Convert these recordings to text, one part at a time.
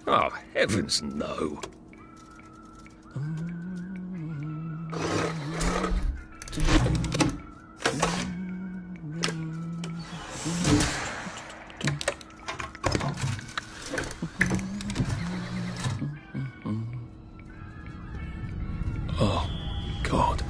Oh, heavens no. Oh, God.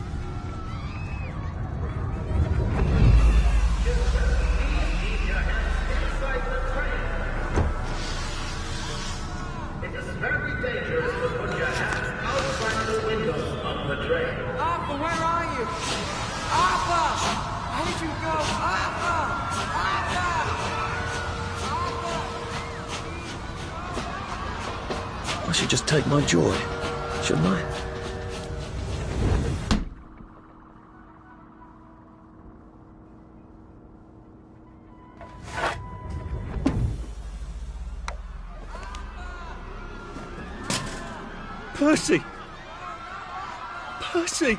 It is very dangerous to put your hands outside the windows on the train. Arthur, where are you? Arthur! Where did you go? Arthur! Arthur! I should just take my joy, shouldn't I? Percy! Percy!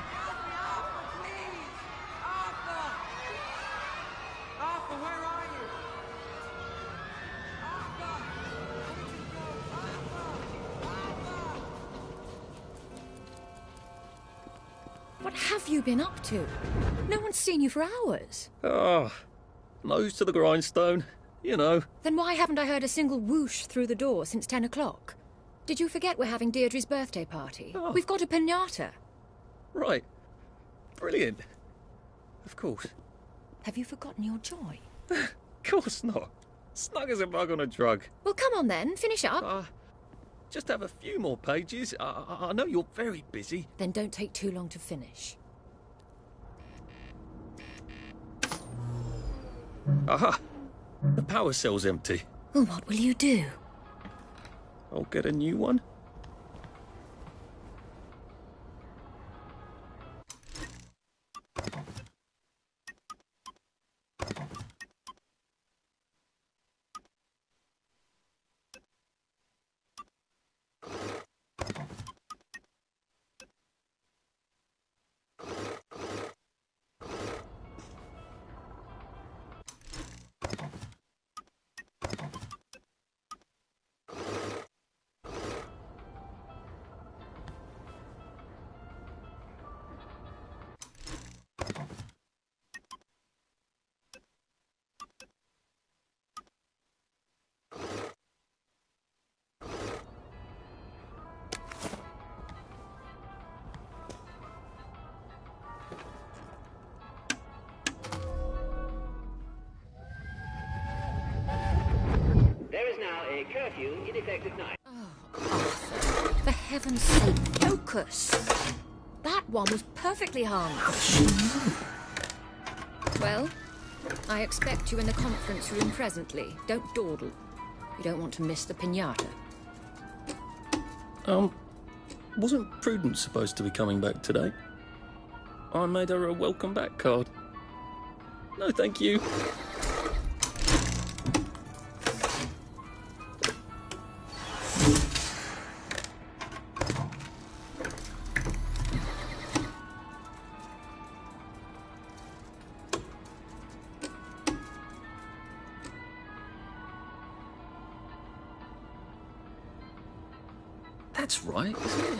Arthur! Arthur, where are you? Arthur! Where did you go? Arthur! What have you been up to? No one's seen you for hours. Ah, nose to the grindstone, you know. Then why haven't I heard a single whoosh through the door since 10 o'clock? Did you forget we're having Deirdre's birthday party? Oh. We've got a piñata. Right. Brilliant. Of course. Have you forgotten your joy? Of course not. Snug as a bug on a drug. Well, come on then, finish up. Just have a few more pages. I know you're very busy. Then don't take too long to finish. Aha! The power cell's empty. Well, what will you do? I'll get a new one. There is now a curfew in effect at night. Oh, Arthur, for heaven's sake, focus. That one was perfectly harmless. Well, I expect you in the conference room presently. Don't dawdle. You don't want to miss the piñata. Wasn't Prudence supposed to be coming back today? I made her a welcome back card. No, thank you. That's right, isn't it?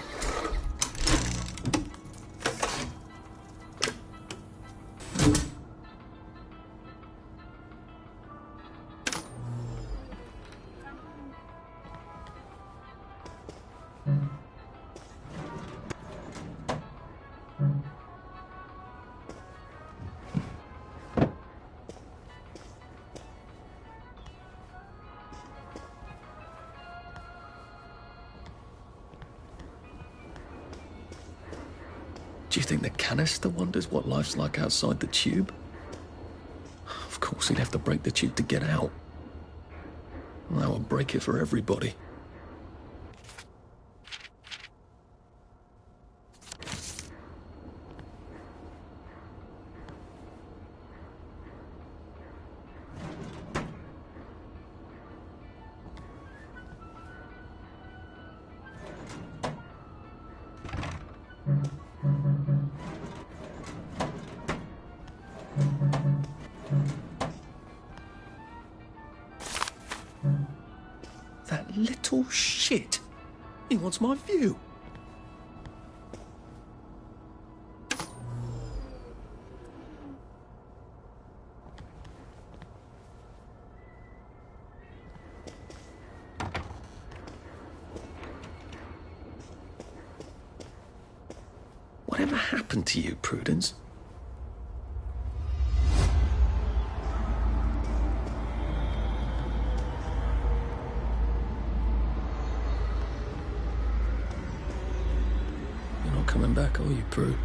Do you think the canister wonders what life's like outside the tube? Of course, he'd have to break the tube to get out. Well, that would break it for everybody. Bullshit! He wants my view. Whatever happened to you, Prudence? You're not coming back, are you, Prue?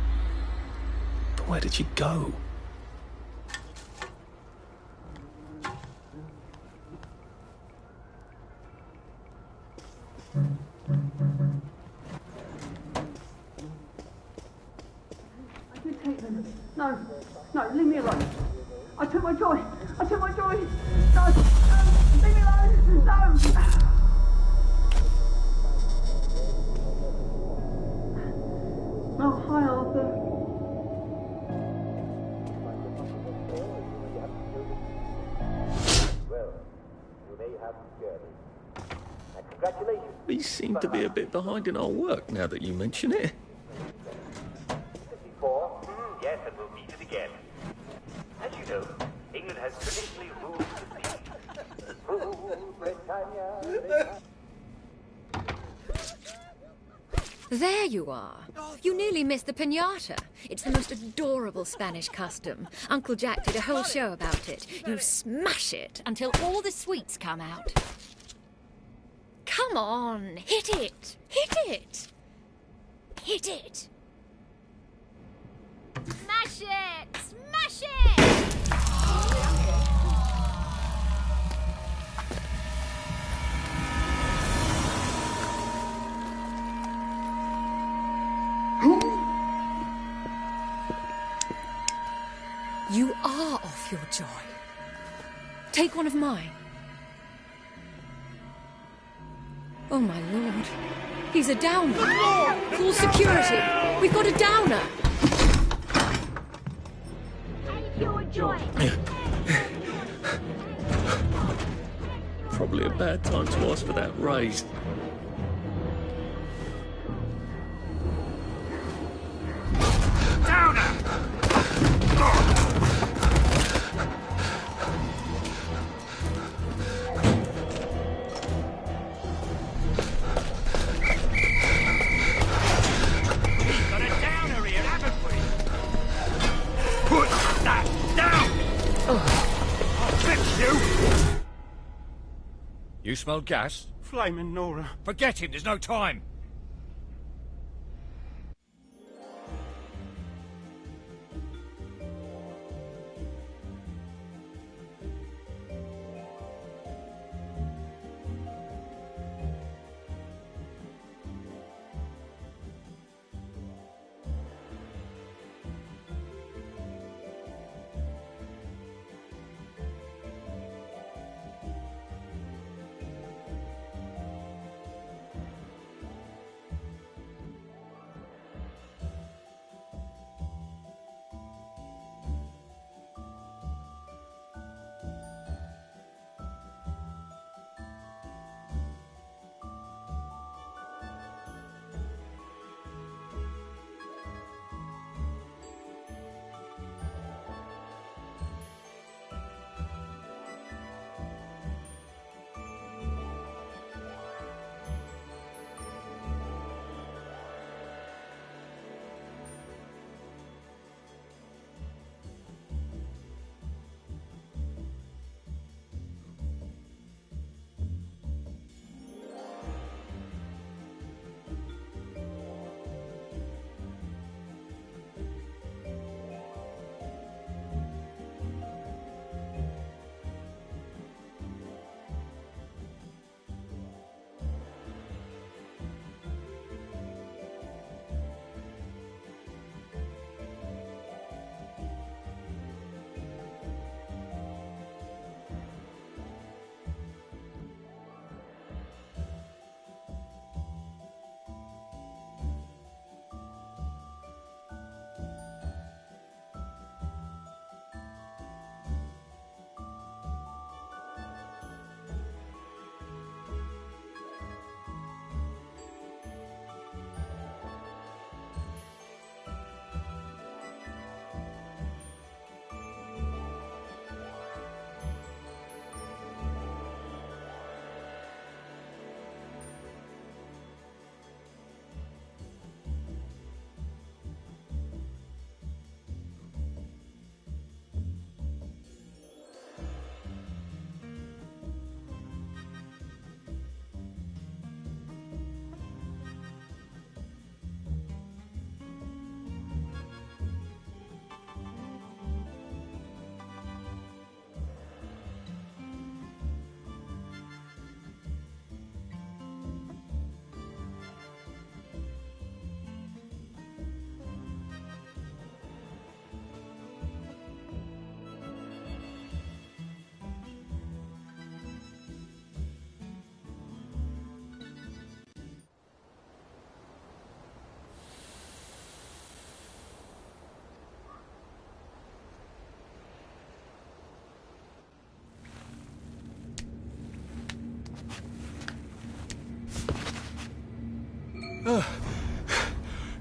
But where did you go? No, no, leave me alone. I took my joy. I took my joy. No, no, leave me alone. No. Oh, hi, Arthur. Well, you may have journey. And congratulations. We seem to be a bit behind in our work now that you mention it. 54? Yes, and we'll meet it again. As you know, England has traditionally ruled the sea. Rule, Britannia. There you are. You nearly missed the piñata. It's the most adorable Spanish custom. Uncle Jack did a whole show about it. You smash it until all the sweets come out. Come on, hit it! Hit it! Hit it! Smash it! Smash it! You are off your joy. Take one of mine. Oh, my lord. He's a downer. Full security. We've got a downer. Take your joy. Probably a bad time to ask for that raise. You smell gas? Flaming Nora. Forget him, there's no time.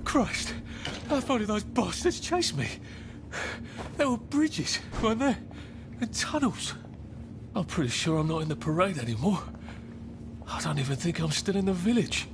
Christ, how far did those bastards chase me? There were bridges, weren't there? And tunnels. I'm pretty sure I'm not in the parade anymore. I don't even think I'm still in the village.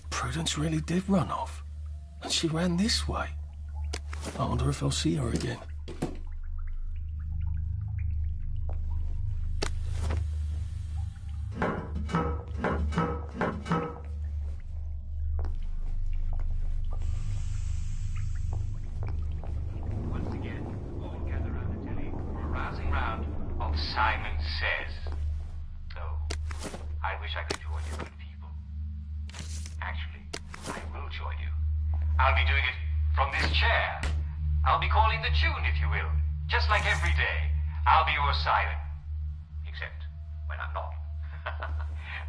Prudence really did run off. And she ran this way. I wonder if I'll see her again. Once again, all gather around the telly for a rousing round of Simon Says. Oh, I wish I could join you good people. Actually, I will join you. I'll be doing it from this chair. I'll be calling the tune, if you will. Just like every day. I'll be your Simon. Except when I'm not.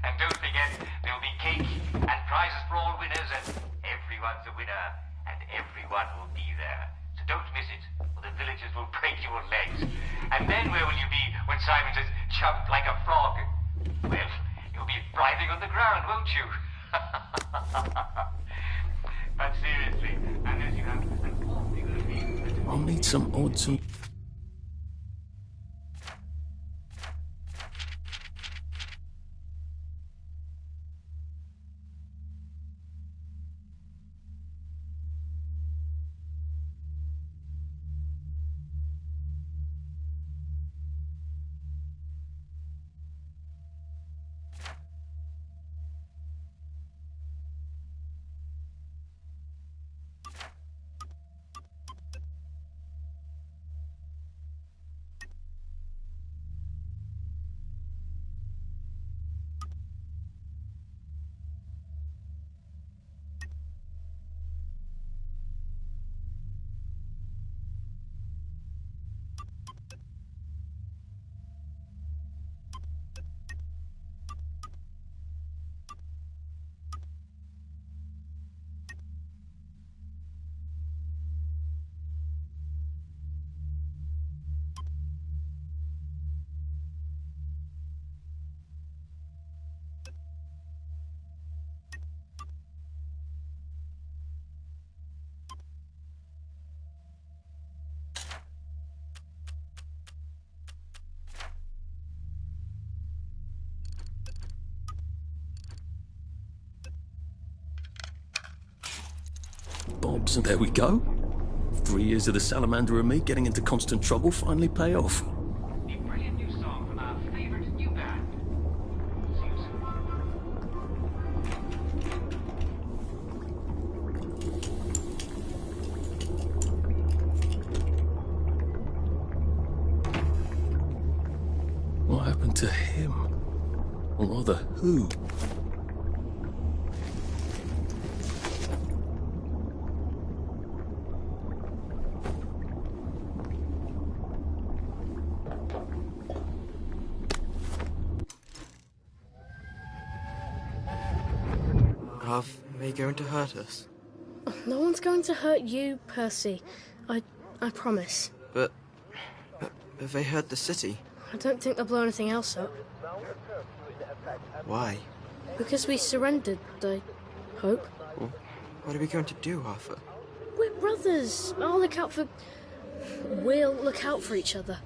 And don't forget, there'll be cake and prizes for all winners, and everyone's a winner, and everyone will be there. So don't miss it, or the villagers will break your legs. And then where will you be when Simon says, jump like a frog? Well, you'll be writhing on the ground, won't you? But seriously, unless you have an awfully good feeling. I'll need some odds and... Bobs, and there we go. 3 years of the salamander and me getting into constant trouble finally pay off. A brilliant new song from our favorite new band. See you soon. What happened to him? Or rather, who? Are they going to hurt us? No one's going to hurt you, Percy. I promise. But have they hurt the city? I don't think they'll blow anything else up. Why? Because we surrendered, I hope. Well, what are we going to do, Arthur? We're brothers. We'll look out for each other.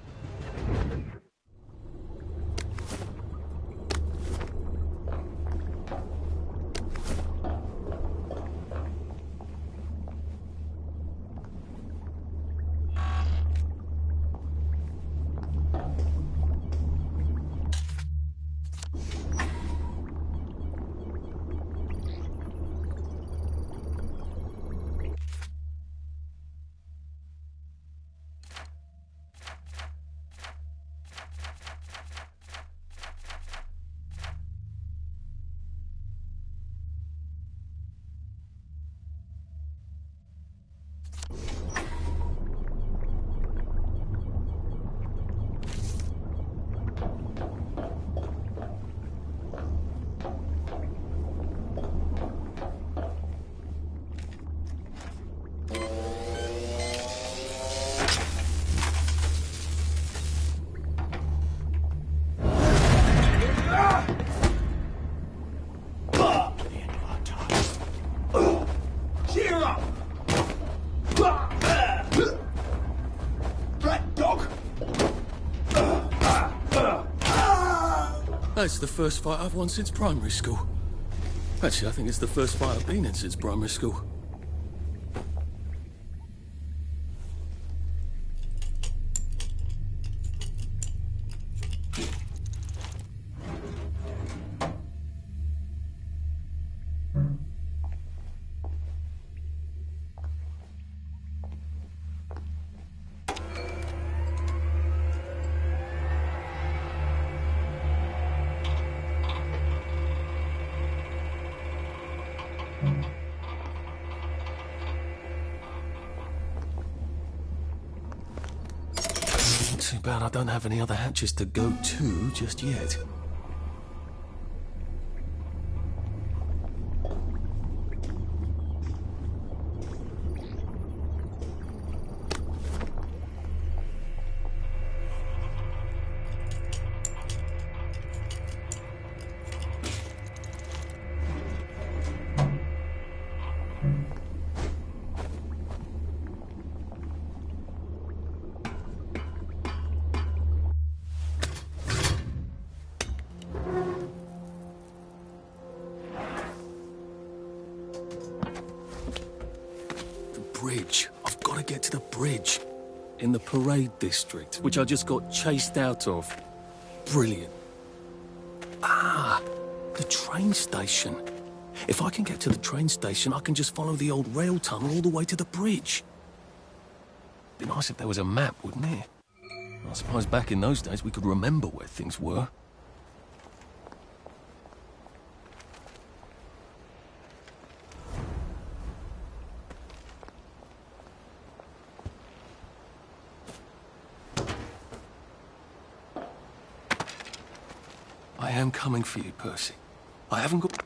That's the first fight I've won since primary school. Actually, I think it's the first fight I've been in since primary school. Too bad I don't have any other hatches to go to just yet. Bridge. I've got to get to the bridge. In the parade district, which I just got chased out of. Brilliant. Ah, the train station. If I can get to the train station, I can just follow the old rail tunnel all the way to the bridge. Be nice if there was a map, wouldn't it? I suppose back in those days we could remember where things were. I am coming for you, Percy. I haven't got...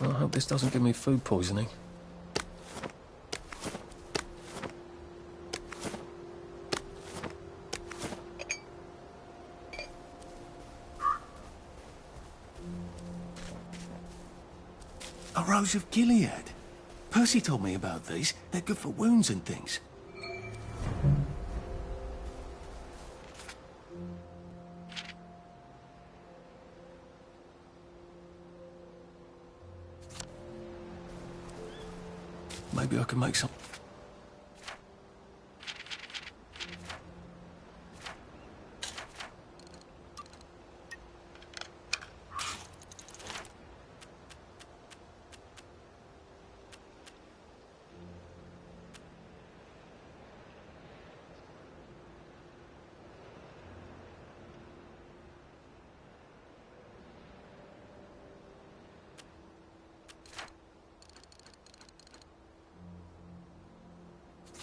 I hope this doesn't give me food poisoning. A Rose of Gilead. Percy told me about these. They're good for wounds and things. Maybe I can make some...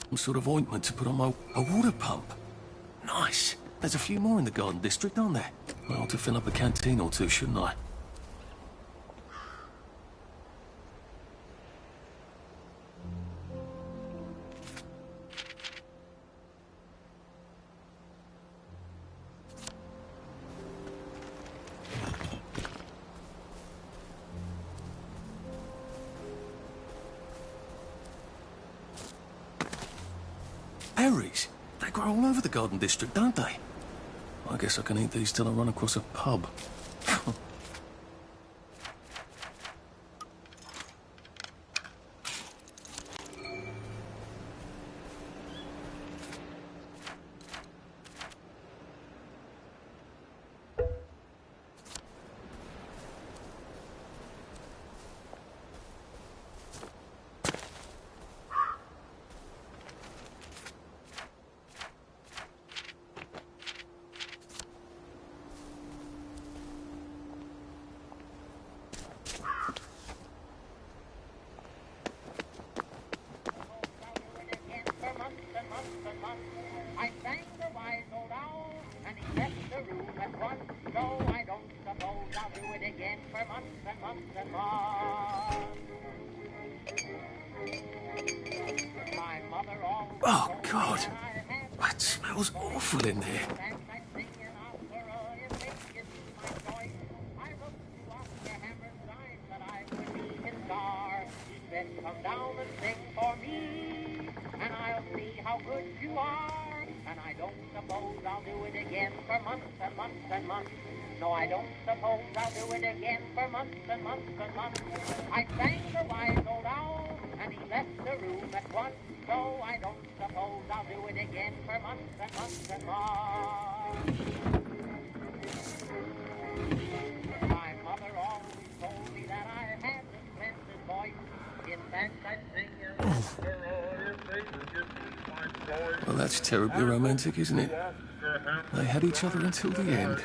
some sort of ointment to put on a water pump. Nice. There's a few more in the garden district, aren't there? I ought to fill up a canteen or two, shouldn't I? Berries? They grow all over the garden district, don't they? I guess I can eat these till I run across a pub. for months and months and months. My mother always Oh, told me God. that I had That smells awful in there. and I sing in opera, it makes you see my joy. I wrote to Oscar Hammerstein that I would be his star. He said, come down and sing for me, and I'll see how good you are. And I don't suppose I'll do it again for months and months and months. No, I don't suppose I'll do it again for months and months and months. I sang the wise old owl, and he left the room at once. So I don't suppose I'll do it again for months and months and months. My mother always told me that I had a splendid voice. In fact, I sing Well, that's terribly romantic, isn't it? They had each other until the end.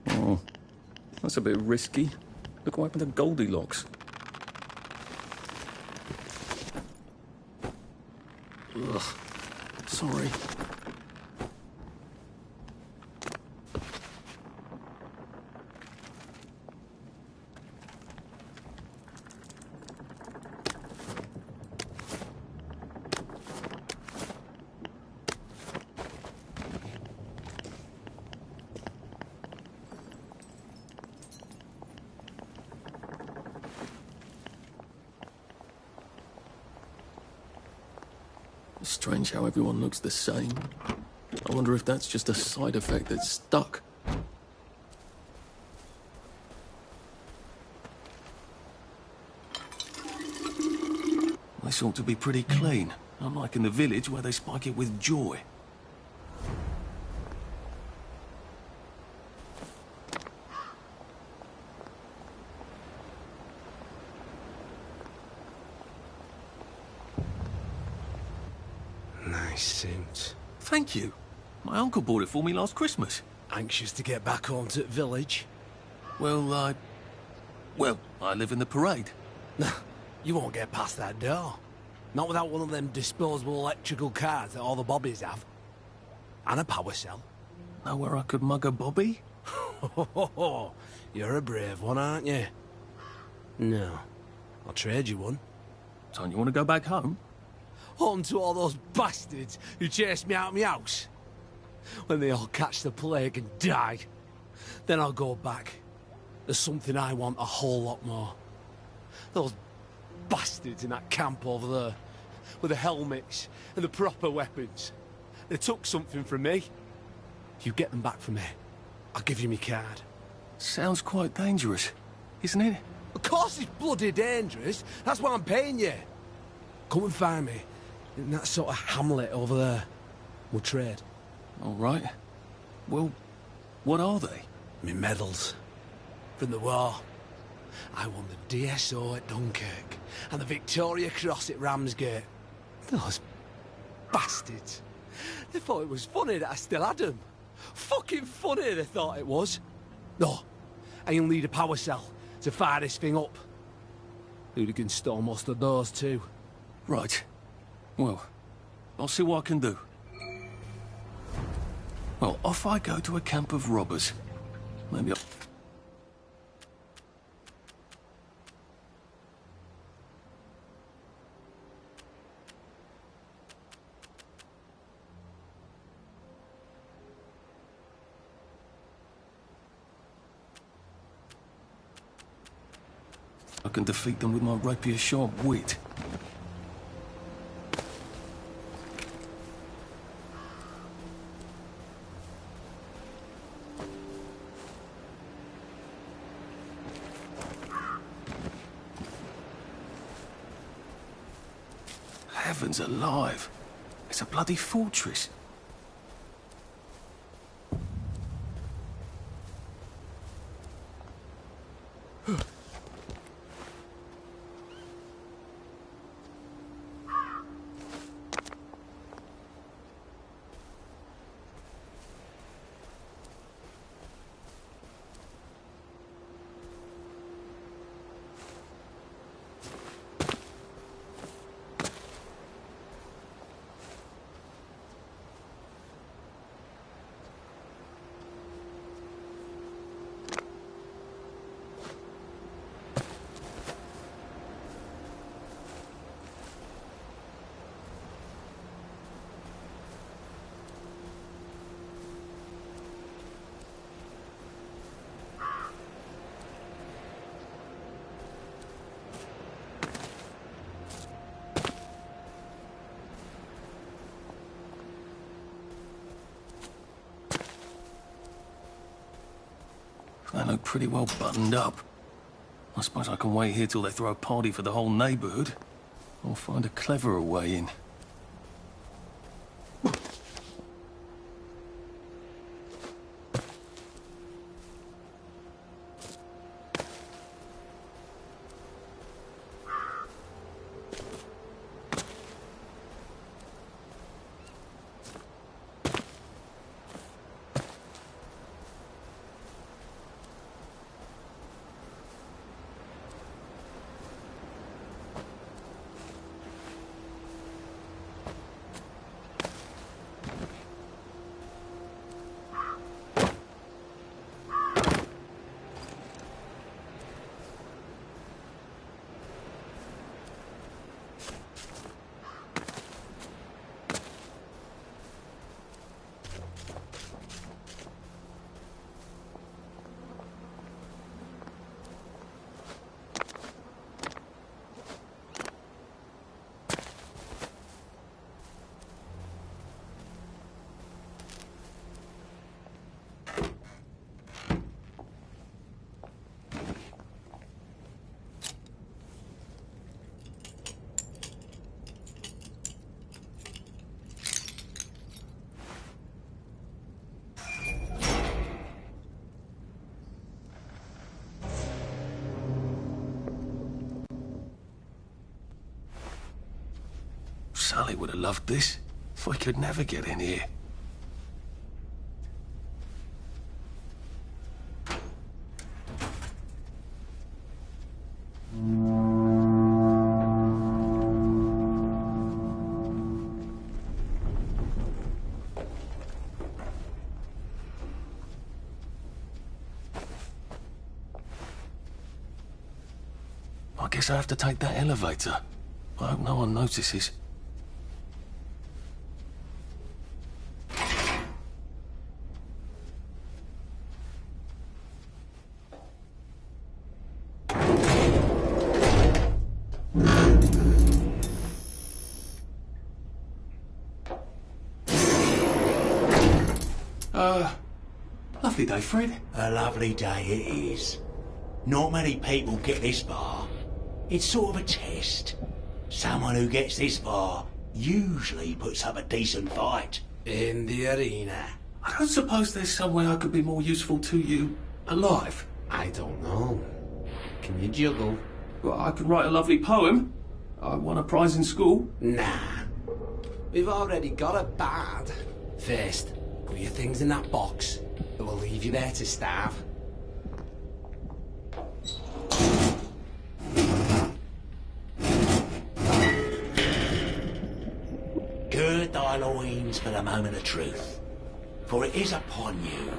Oh, that's a bit risky. Look what happened to Goldilocks. Ugh. Sorry. Strange how everyone looks the same. I wonder if that's just a side effect that's stuck. This ought to be pretty clean, unlike in the village where they spike it with joy. Nice suit. Thank you. My uncle bought it for me last Christmas. Anxious to get back home to the village? Well, I live in the parade. You won't get past that door. Not without one of them disposable electrical cars that all the bobbies have. And a power cell. Know where I could mug a bobby? You're a brave one, aren't you? No. I'll trade you one. Don't you want to go back home? Home to all those bastards who chased me out of my house. When they all catch the plague and die. Then I'll go back. There's something I want a whole lot more. Those bastards in that camp over there. With the helmets and the proper weapons. They took something from me. You get them back from me. I'll give you my card. Sounds quite dangerous, isn't it? Of course it's bloody dangerous. That's why I'm paying you. Come and find me in that sort of hamlet over there. We'll trade. All right. Well, what are they? Me medals. From the war. I won the DSO at Dunkirk and the Victoria Cross at Ramsgate. Those bastards. They thought it was funny that I still had them. Fucking funny they thought it was. No, and you'll need a power cell to fire this thing up. Hooligans stole most of those too. Right. Well, I'll see what I can do. Well, off I go to a camp of robbers. Maybe I'll... I can defeat them with my rapier-sharp wit. Heavens alive! It's a bloody fortress. They look pretty well buttoned up. I suppose I can wait here till they throw a party for the whole neighborhood. Or find a cleverer way in. Sally would have loved this. We could never get in here. I guess I have to take that elevator. I hope no one notices. Lovely day, Fred. A lovely day it is. Not many people get this far. It's sort of a test. Someone who gets this far usually puts up a decent fight. In the arena. I don't suppose there's some way I could be more useful to you alive. I don't know. Can you juggle? Well, I could write a lovely poem. I won a prize in school. Nah. We've already got a bard. First, put your things in that box. It will leave you there to starve. Gird thy loins for the moment of truth, for it is upon you.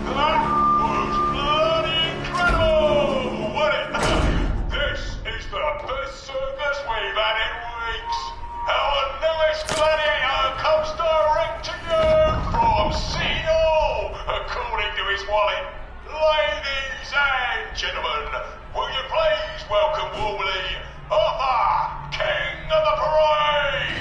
That was bloody incredible, wasn't it? This is the best circus we've had in weeks. Our newest gladiator comes direct to you from City Hall, according to his wallet. Ladies and gentlemen, will you please welcome warmly Arthur, King of the Parade!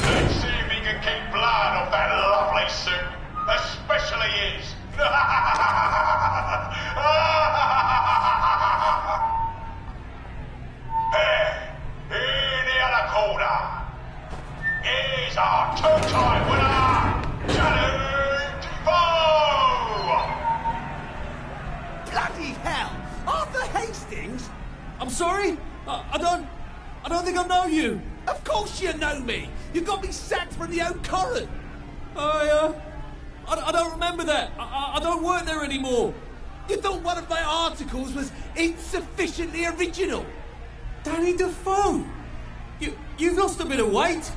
Let's see if he can keep blood off that lovely suit, especially his. There, in the other corner, is our two-time winner, Johnny Defoe! Bloody hell! Arthur Hastings? I'm sorry? I don't think I know you. Of course you know me! You got me sacked from the Old Current! I don't remember that. I don't work there anymore. You thought one of my articles was insufficiently original? Danny Defoe! You've lost a bit of weight.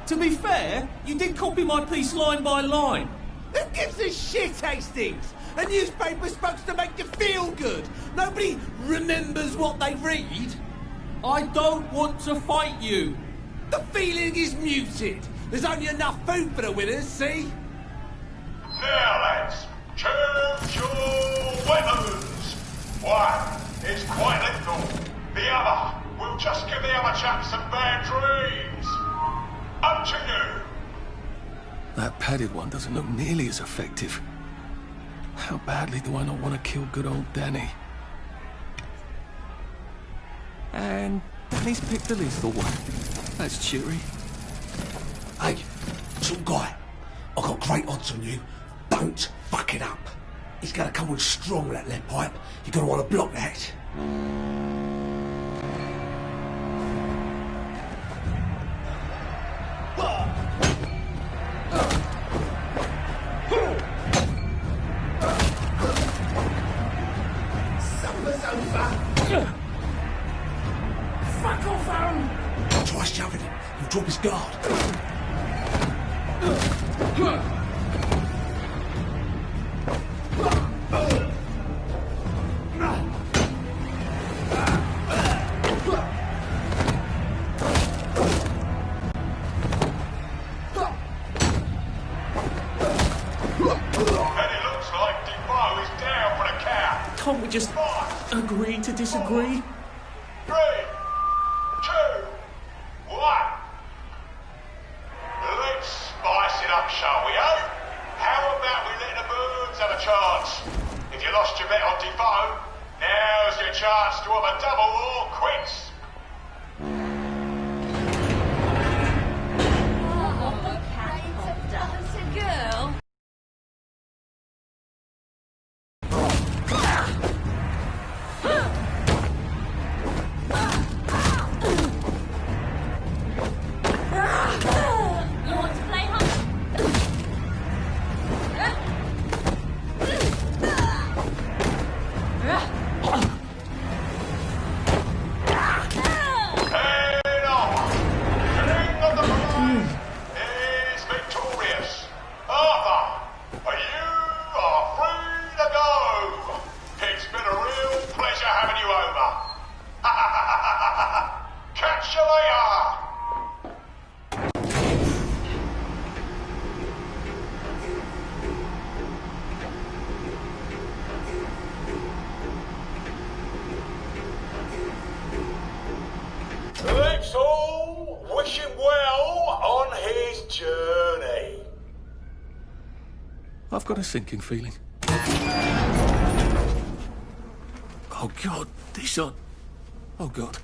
To be fair, you did copy my piece line by line. Who gives a shit, Hastings? A newspaper's supposed to make you feel good. Nobody remembers what they read. I don't want to fight you. The feeling is muted. There's only enough food for the winners, see? Now lads, choose your weapons. One is quite lethal, the other we'll just give the other chap some bad dreams. Up to you. That padded one doesn't look nearly as effective. How badly do I not want to kill good old Danny? And Danny's picked the lethal one. That's cheery. Hey, some guy. I've got great odds on you. Don't fuck it up. He's gonna come on strong with that lead pipe. You're gonna want to block that. Fuck off, Aaron! Try shoving him. He'll drop his guard. Can't we just agree to disagree? 3, 2, 1. Let's spice it up, shall we, eh? How about we let the birds have a chance? If you lost your bet on Defoe, now's your chance to have a double or quits. Girl. Let's all wish him well on his journey. I've got a sinking feeling. Oh God, these are... Oh God.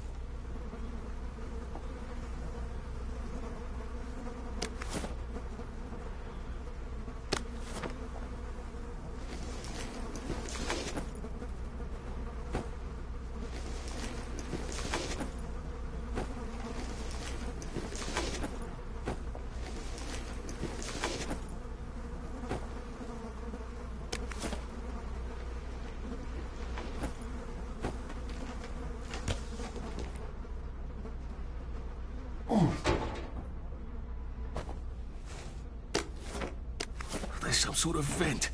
There's some sort of vent.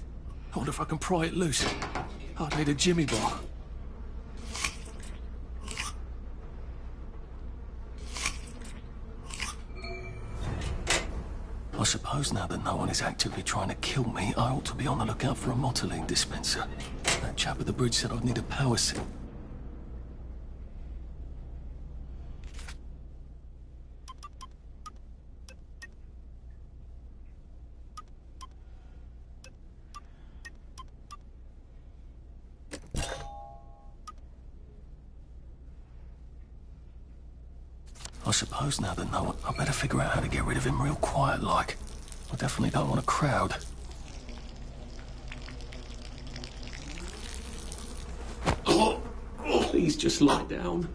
I wonder if I can pry it loose. I'd need a jimmy bar. I suppose now that no one is actively trying to kill me, I ought to be on the lookout for a motoline dispenser. That chap at the bridge said I'd need a power suit. I suppose now that no one... I better figure out how to get rid of him real quiet like. I definitely don't want a crowd. Oh, please just lie down.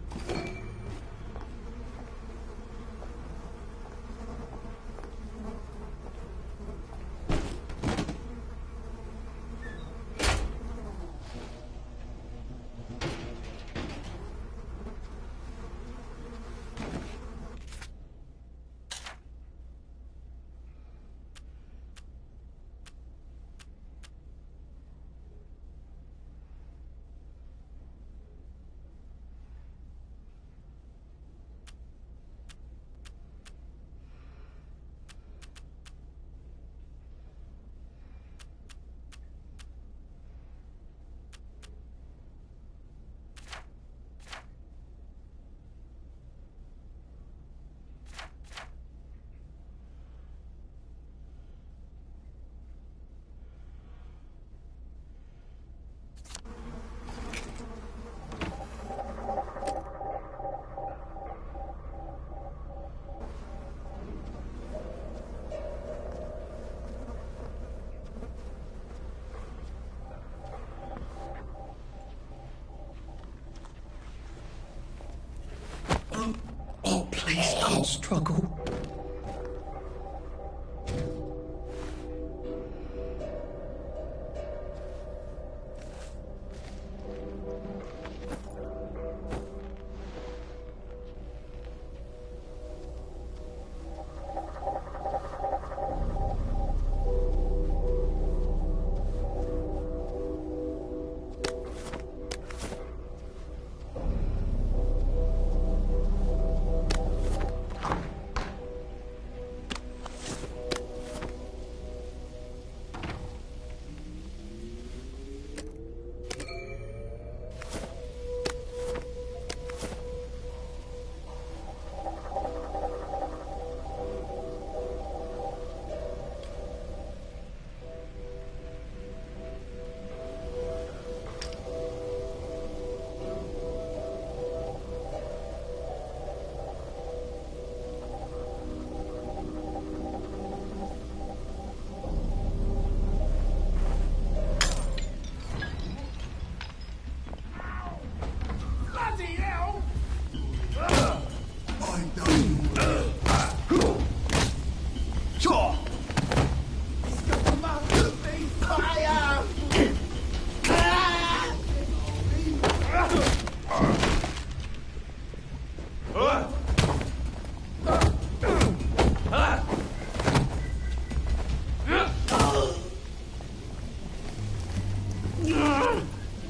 can't struggle.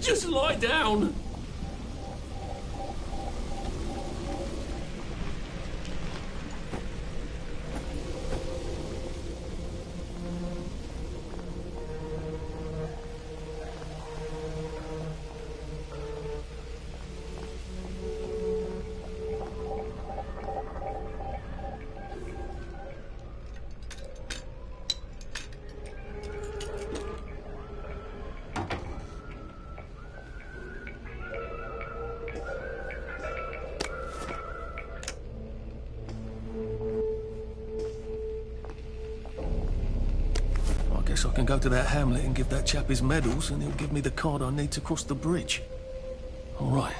Just lie down. I can go to that hamlet and give that chap his medals, and he'll give me the card I need to cross the bridge. All right,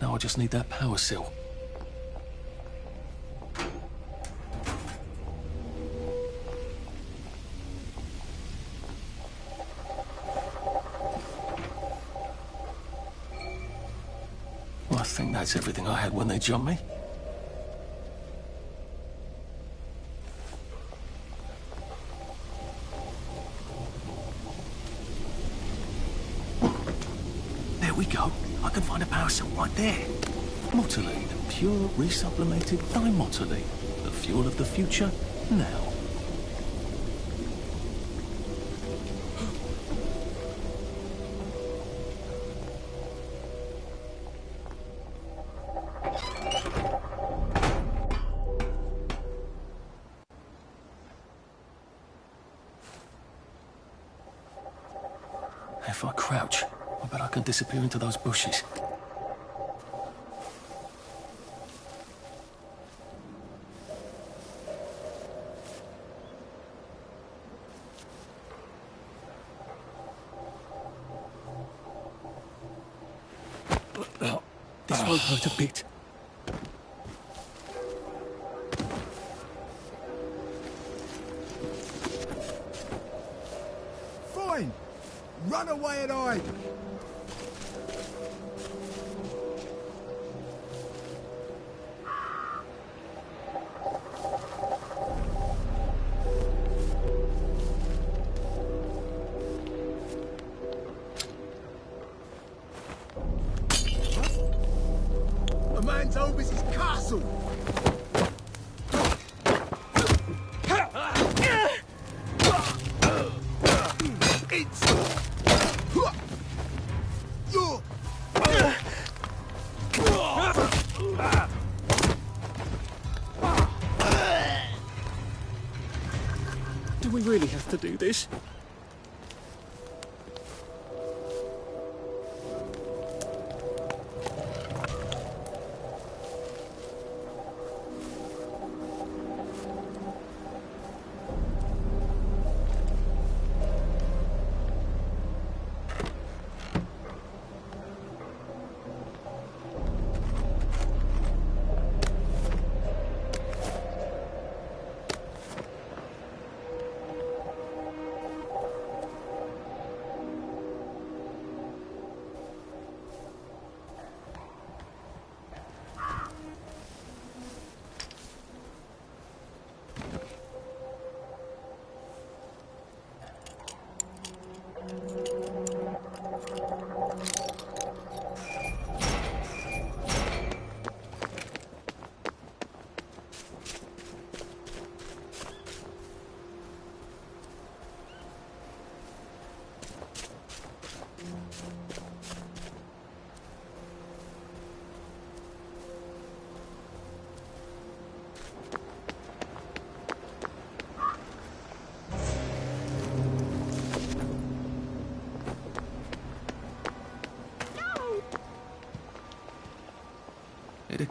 now I just need that power cell. Well, I think that's everything I had when they jumped me. Right there. Motoline, pure resublimated dimotoline. The fuel of the future, now. If I crouch, I bet I can disappear into those bushes. This won't hurt a bit. Fine! Run away and hide! Do we really have to do this?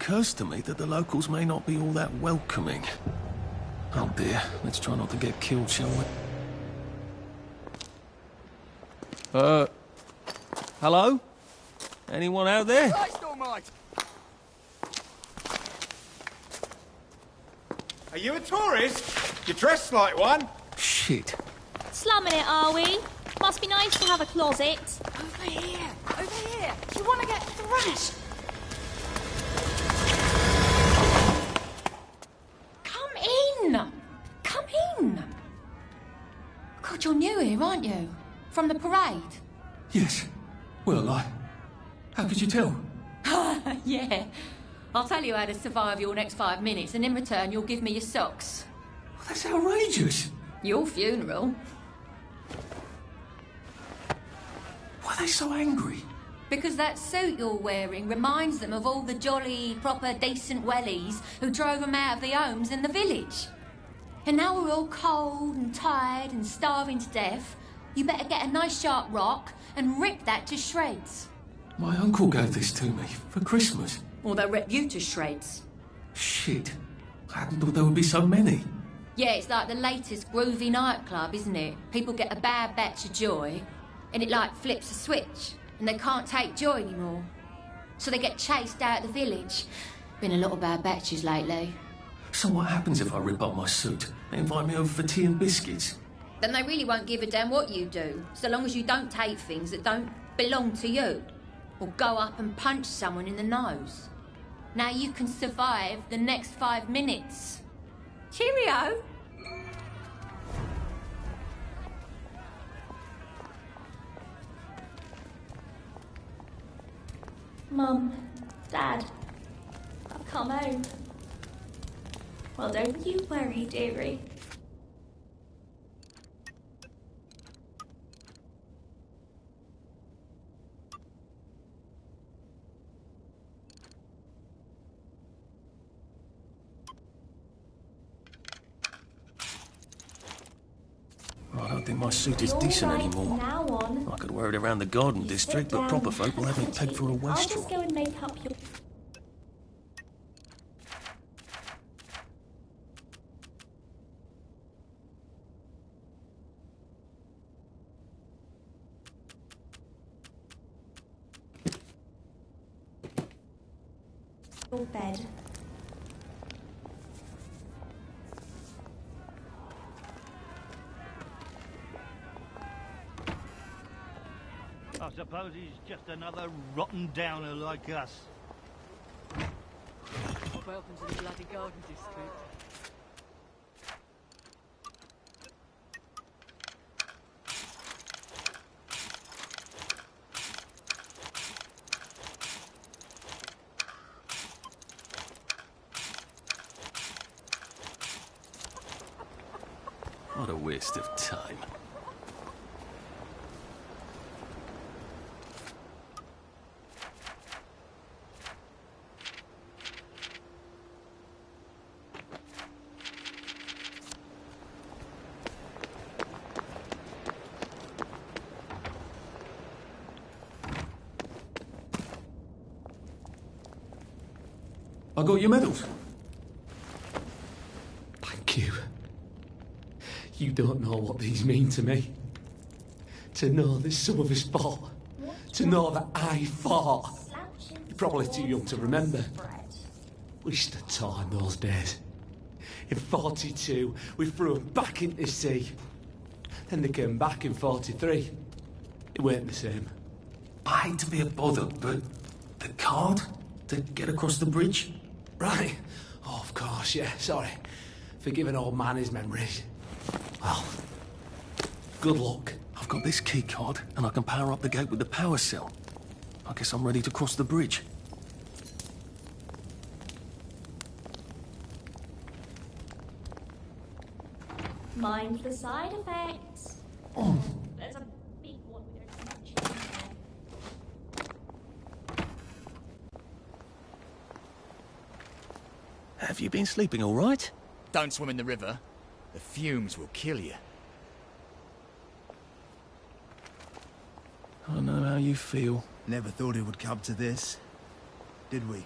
occurs to me that the locals may not be all that welcoming. Oh dear, let's try not to get killed, shall we? Hello? Anyone out there? Are you a tourist? You're dressed like one. Shit. Slumming it, are we? Must be nice to have a closet. Over here! Over here! Do you want to get thrashed? Come in! Come in! God, you're new here, aren't you? From the parade? Yes. Well, how could you tell? Yeah. I'll tell you how to survive your next 5 minutes, and in return, you'll give me your socks. Well, that's outrageous. Your funeral. Why are they so angry? Because that suit you're wearing reminds them of all the jolly, proper, decent wellies who drove them out of their homes in the village. And now we're all cold and tired and starving to death. You better get a nice sharp rock and rip that to shreds. My uncle gave this to me for Christmas. Or they'll rip you to shreds. Shit. I hadn't thought there would be so many. Yeah, it's like the latest groovy nightclub, isn't it? People get a bad batch of joy, and it like flips a switch, and they can't take joy anymore. So they get chased out of the village. Been a lot of bad batches lately. So what happens if I rip up my suit? They invite me over for tea and biscuits. Then they really won't give a damn what you do, so long as you don't take things that don't belong to you. Or go up and punch someone in the nose. Now you can survive the next 5 minutes. Cheerio! Mum, Dad, I've come home. Well, don't you worry, dearie. I don't think my suit is decent anymore. Now on. I could wear it around the garden district, but proper folk will have me pegged for a I'll wastrel. just go and make up your... your bed. I suppose he's just another rotten downer like us. Welcome to the bloody garden district. What a waste of time. I got your medals. Thank you. You don't know what these mean to me. To know that some of us fought. To know that I fought. You're probably too young to remember. We stood tall in those days. In 42, we threw them back into the sea. Then they came back in 43. It weren't the same. I hate to be a bother, but the card to get across the bridge? Right. Oh, of course, yeah, sorry. Forgive an old man his memories. Well, good luck. I've got this key card, and I can power up the gate with the power cell. I guess I'm ready to cross the bridge. Mind the side effects. Oh. There's a big one we don't mention. Have you been sleeping all right? Don't swim in the river. The fumes will kill you. I know how you feel. Never thought it would come to this, did we?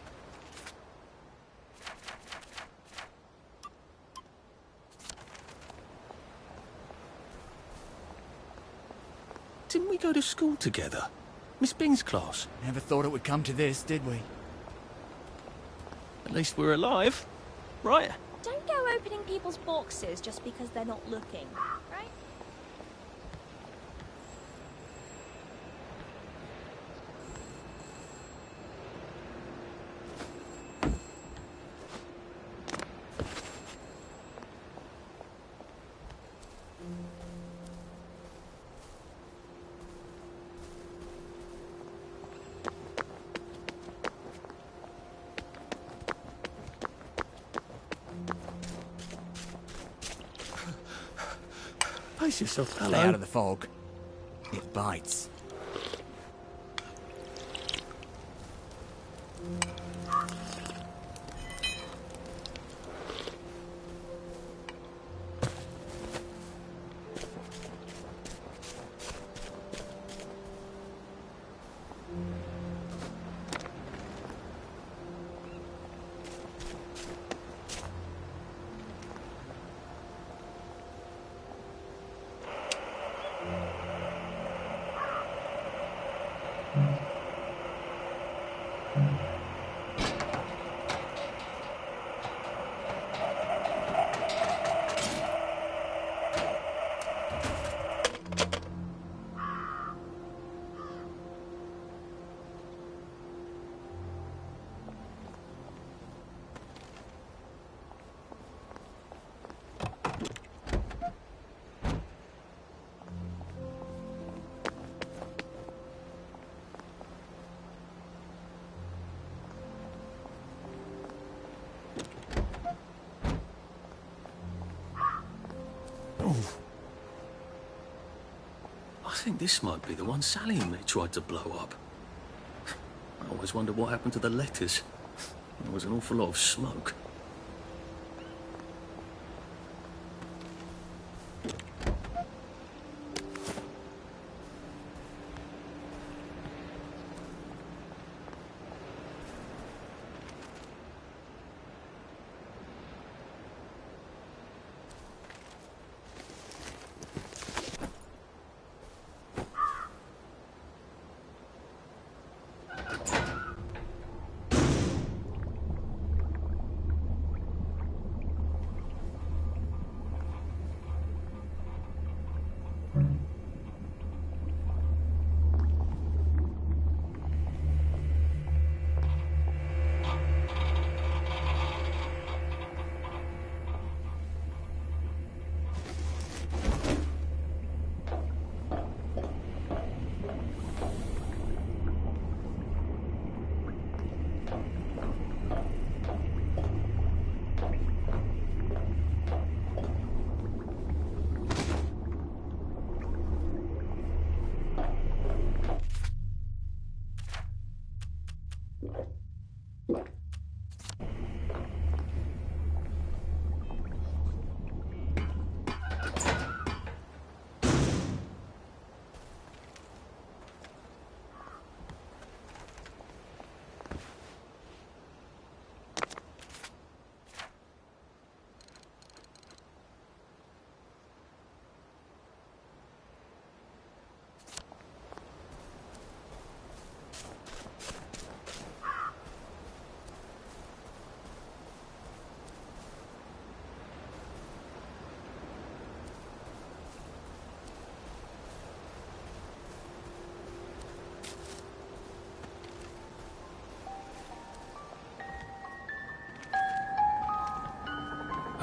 Didn't we go to school together? Miss Bing's class. Never thought it would come to this, did we? At least we're alive, right? Don't go opening people's boxes just because they're not looking, right? Pace yourself, hello. Stay out of the fog. It bites. I think this might be the one Sally and me tried to blow up. I always wondered what happened to the letters. There was an awful lot of smoke.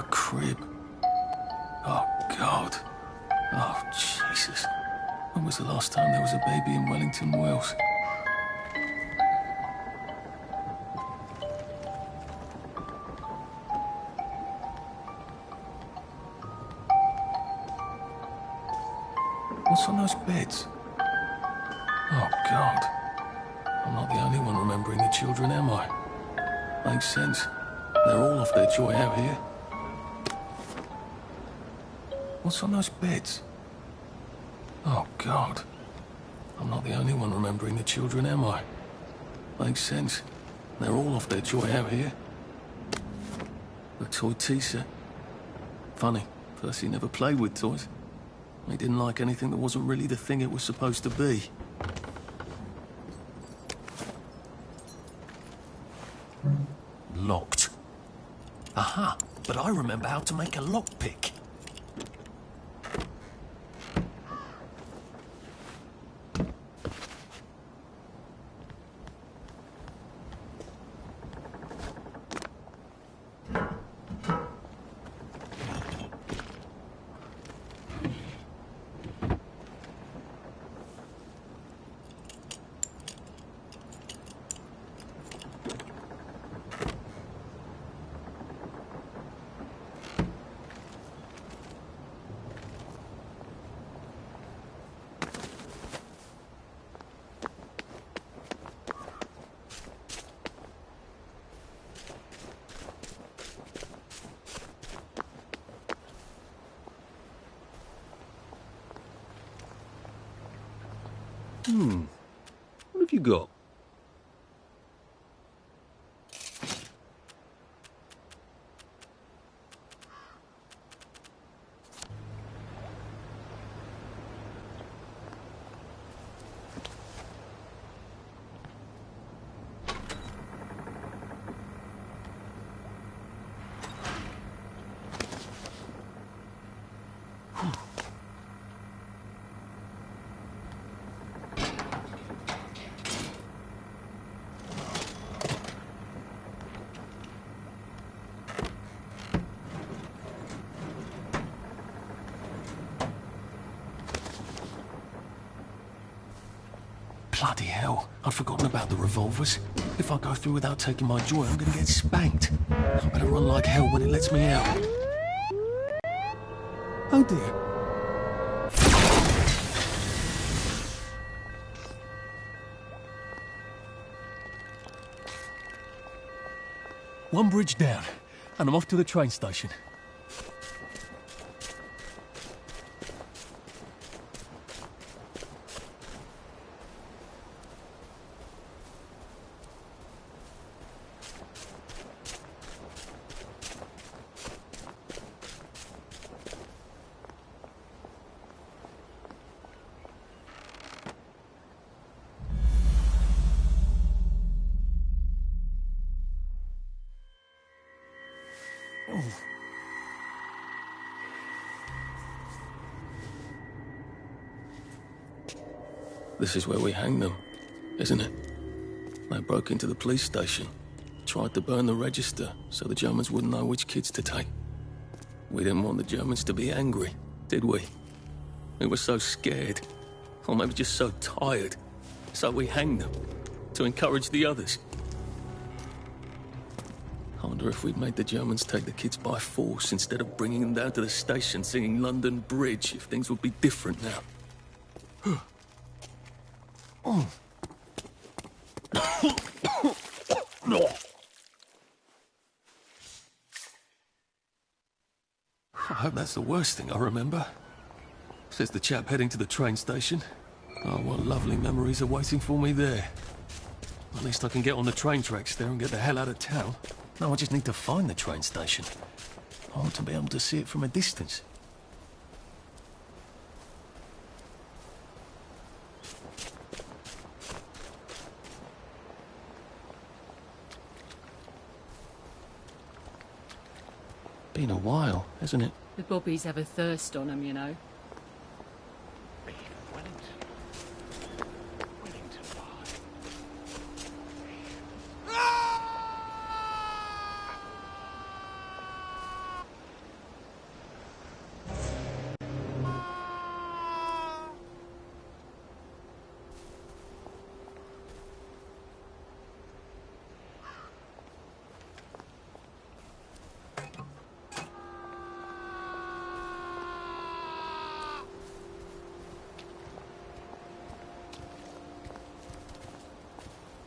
Crib. Oh, God. Oh, Jesus. When was the last time there was a baby in Wellington, Wales? What's on those beds? Oh, God. I'm not the only one remembering the children, am I? Makes sense. They're all off their joy out here. What's on those beds? Oh, God. I'm not the only one remembering the children, am I? Makes sense. They're all off their joy out here. A toy tea set. Funny, Percy never played with toys. He didn't like anything that wasn't really the thing it was supposed to be. Locked. Aha! But I remember how to make a lockpick. What have you got? Bloody hell, I'd forgotten about the revolvers. If I go through without taking my joy, I'm gonna get spanked. I better run like hell when it lets me out. Oh dear. One bridge down, and I'm off to the train station. This is where we hang them, isn't it? They broke into the police station, tried to burn the register so the Germans wouldn't know which kids to take. We didn't want the Germans to be angry, did we? We were so scared, or maybe just so tired, so we hanged them to encourage the others. I wonder if we'd made the Germans take the kids by force instead of bringing them down to the station singing London Bridge, if things would be different now. I hope that's the worst thing I remember. Says the chap heading to the train station. Oh, what lovely memories are waiting for me there. At least I can get on the train tracks there and get the hell out of town. No, I just need to find the train station. I want to be able to see it from a distance. Been a while, hasn't it? The bobbies have a thirst on them, you know.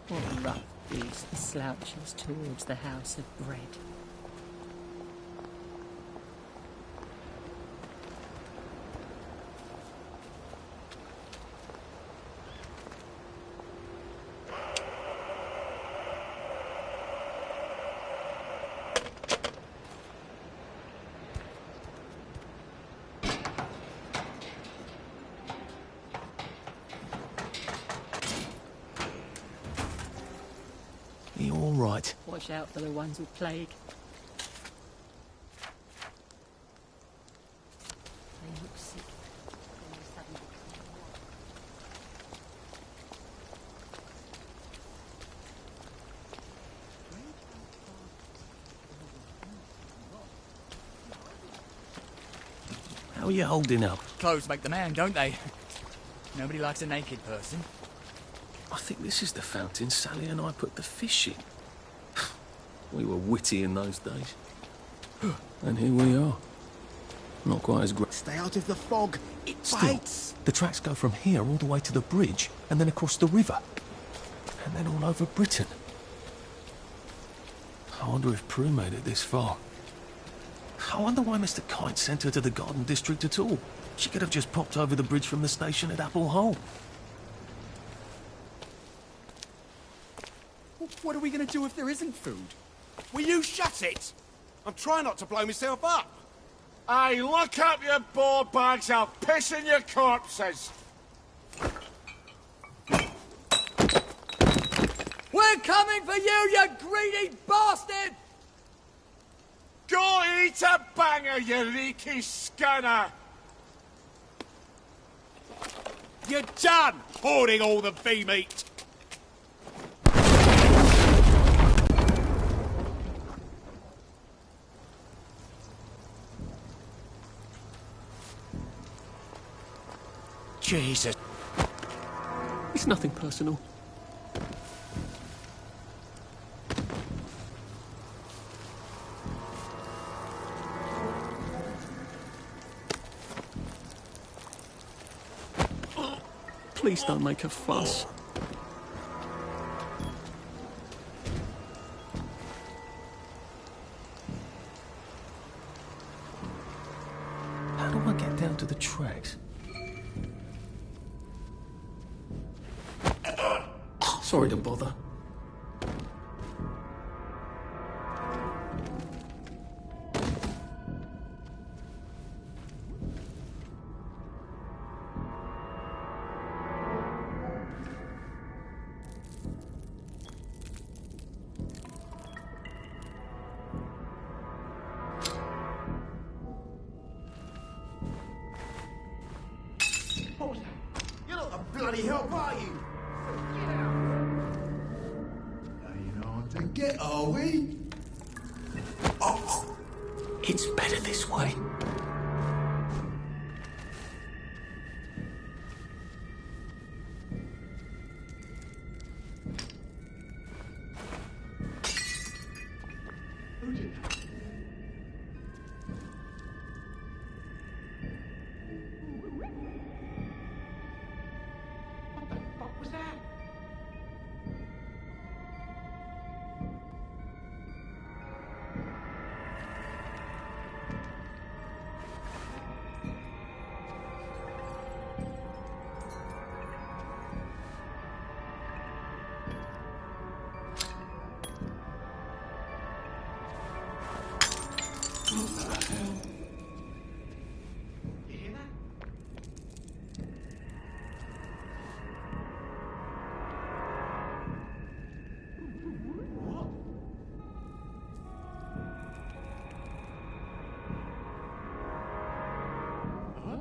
What rough beast the slouches towards the house of bread. right. Watch out for the ones with plague. They look sick. How are you holding up? Clothes make the man, don't they? Nobody likes a naked person. I think this is the fountain Sally and I put the fish in. We were witty in those days. And here we are. Not quite as great. Stay out of the fog. It Still, bites. the tracks go from here all the way to the bridge, and then across the river. And then all over Britain. I wonder if Prue made it this far. I wonder why Mr. Kite sent her to the Garden District at all. She could have just popped over the bridge from the station at Apple Hole. What are we going to do if there isn't food? Will you shut it? I'm trying not to blow myself up. Hey, look up your ball bags, I'll piss in your corpses. We're coming for you greedy bastard! Go eat a banger, you leaky scanner! You're done hoarding all the bee meat. Jesus. It's nothing personal. Please don't make a fuss. How do I get down to the tracks? Sorry to bother. You're not a bloody help, are you? Get out! Now you know how to get, are we? Oh, it's better this way. Who did that? What the fuck was that? You hear that? What? Huh?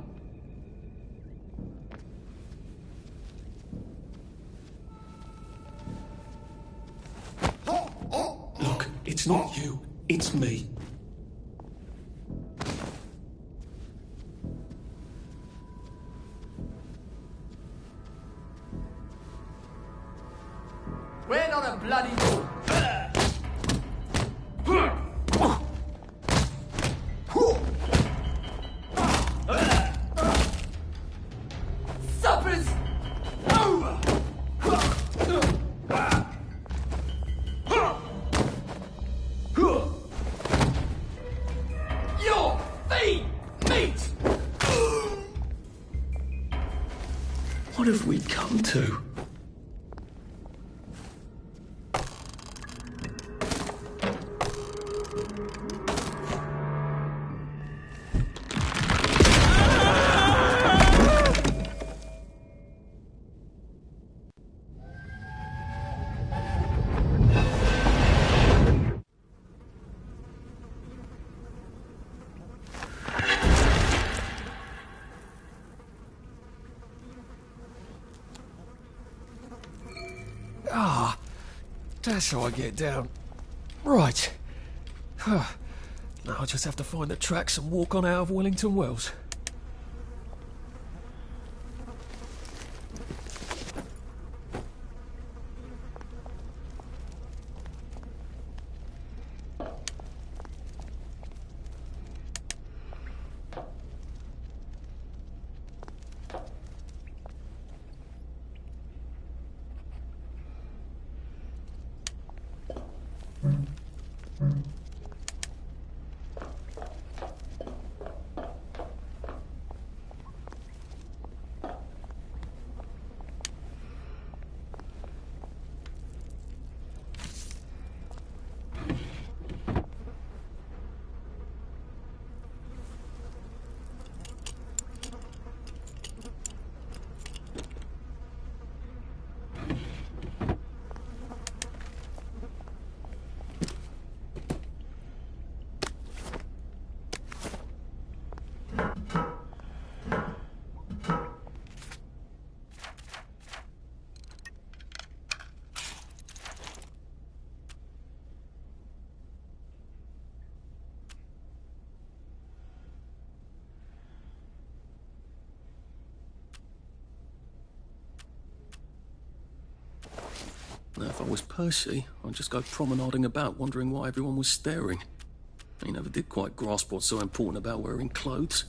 Look, it's not you, it's me. We're not a bloody... Supper's over! Your feet meat! What have we come to? That's how I get down. Right. Now I just have to find the tracks and walk on out of Wellington Wells. Now, if I was Percy, I'd just go promenading about, wondering why everyone was staring. He never did quite grasp what's so important about wearing clothes.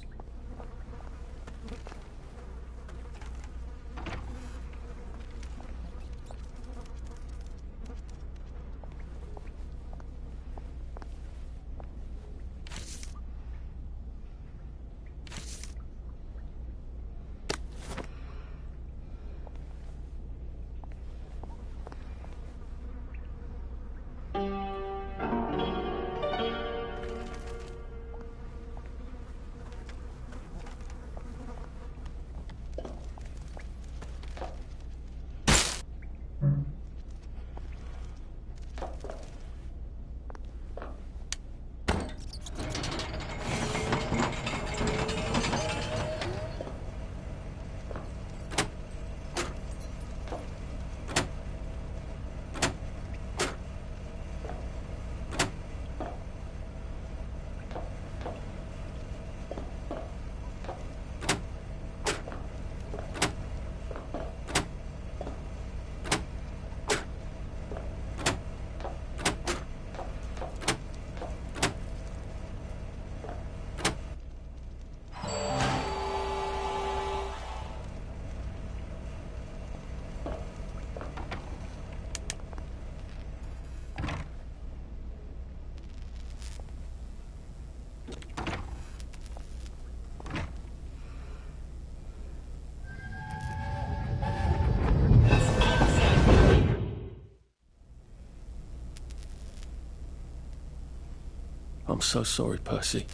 I'm so sorry, Percy.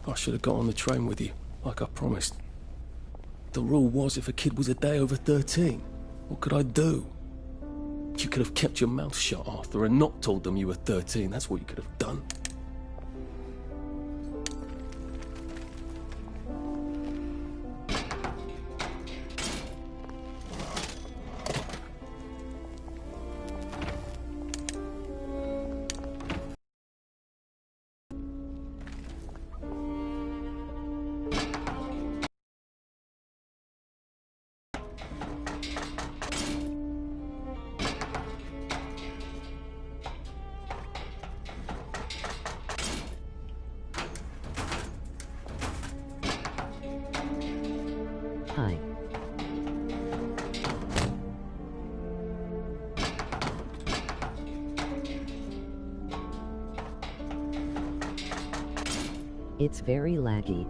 I should have got on the train with you, like I promised. The rule was if a kid was a day over 13, what could I do? You could have kept your mouth shut, Arthur, and not told them you were 13. That's what you could have done. Hi. It's very laggy.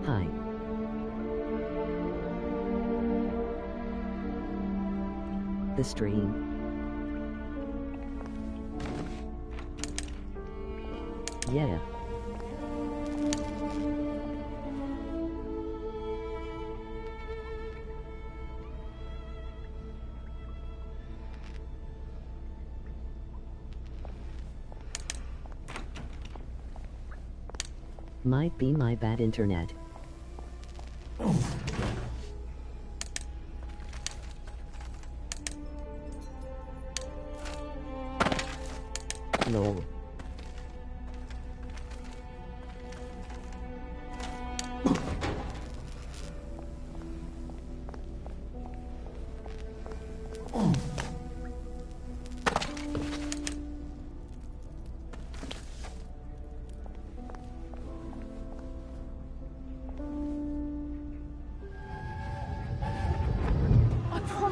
Hi. The stream. Yeah. Might be my bad internet.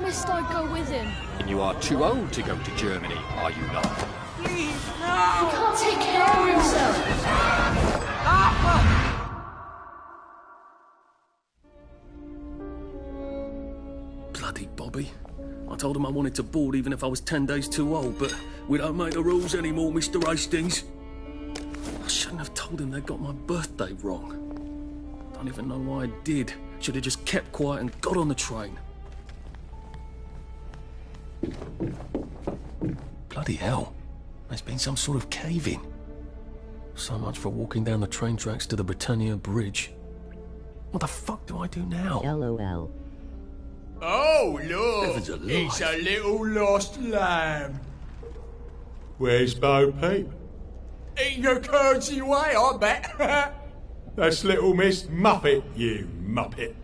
promised I'd go with him. You are too old to go to Germany, are you not? Please, He no! can't take care of himself. Bloody Bobby. I told him I wanted to board even if I was 10 days too old, but we don't make the rules anymore, Mr. Hastings. I shouldn't have told him they got my birthday wrong. Don't even know why I did. Should have just kept quiet and got on the train. Bloody hell. There's been some sort of cave-in. So much for walking down the train tracks to the Britannia Bridge. What the fuck do I do now? LOL. Oh, Heavens look, alive. it's a little lost lamb. Where's Bo Peep? Eating her curdsy way, I bet. That's little Miss Muppet, you muppet.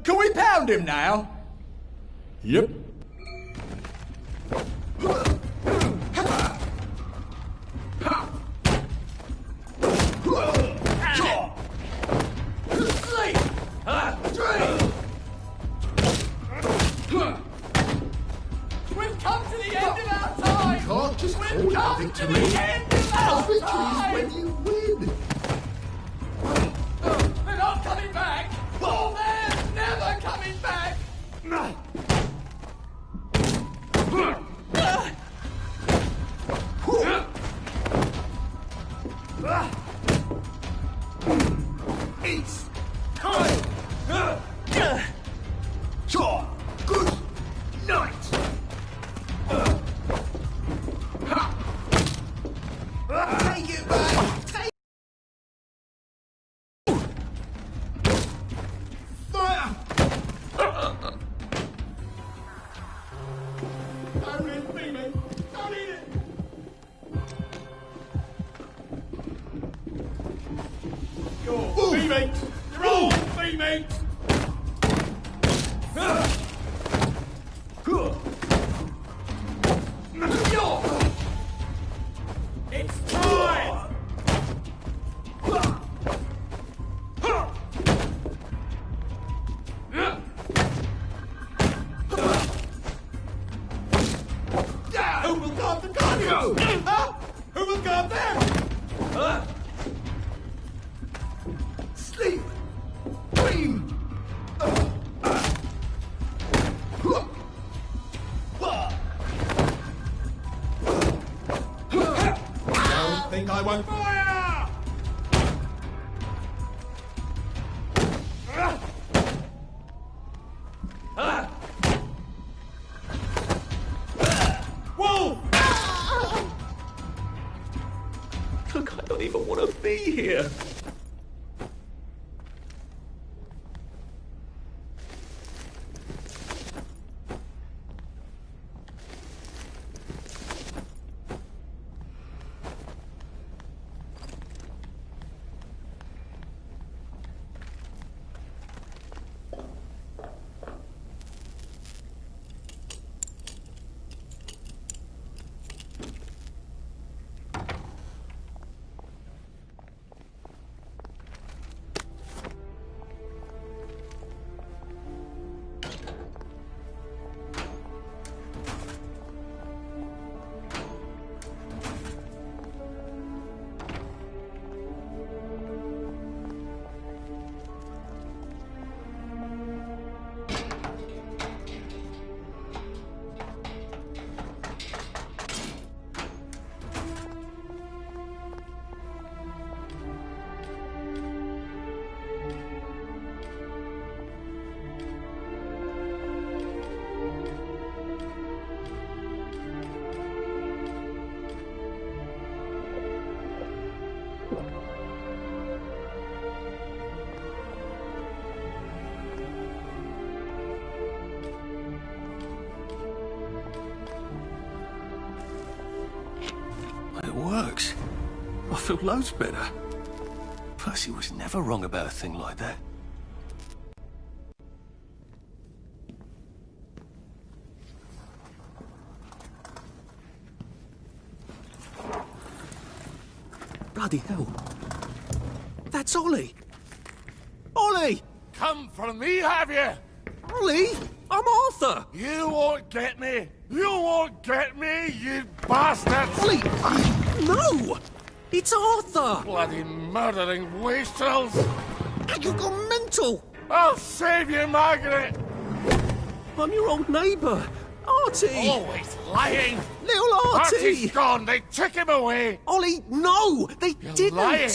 Can we pound him now? Yep. We've come to the end of our time! You can't just We've call come it to victory. the end of our Victory is time! when you win. They're not coming back! Oh, they're never coming back! It's time. So, good night. Take it back. Take fire. Don't eat me, mate. Don't eat it! You're B-mate! You're all B-mate! It's time! Who will guard the Guardians? Huh? Who will guard them? Huh? Sleep. Dream. Don't think I won't fire! Wolf! Look, I don't even want to be here. It works. I feel loads better. Percy was never wrong about a thing like that. Bloody hell. That's Ollie! Ollie! Come for me, have you? Ollie! I'm Arthur! You won't get me! You won't get me, you bastard! Ollie! No! It's Arthur! Bloody murdering wastrels! You gone mental! I'll save you, Margaret! I'm your old neighbour, Artie! Always lying! Little Artie! Artie's gone! They took him away! Ollie, no! They You're didn't! lying!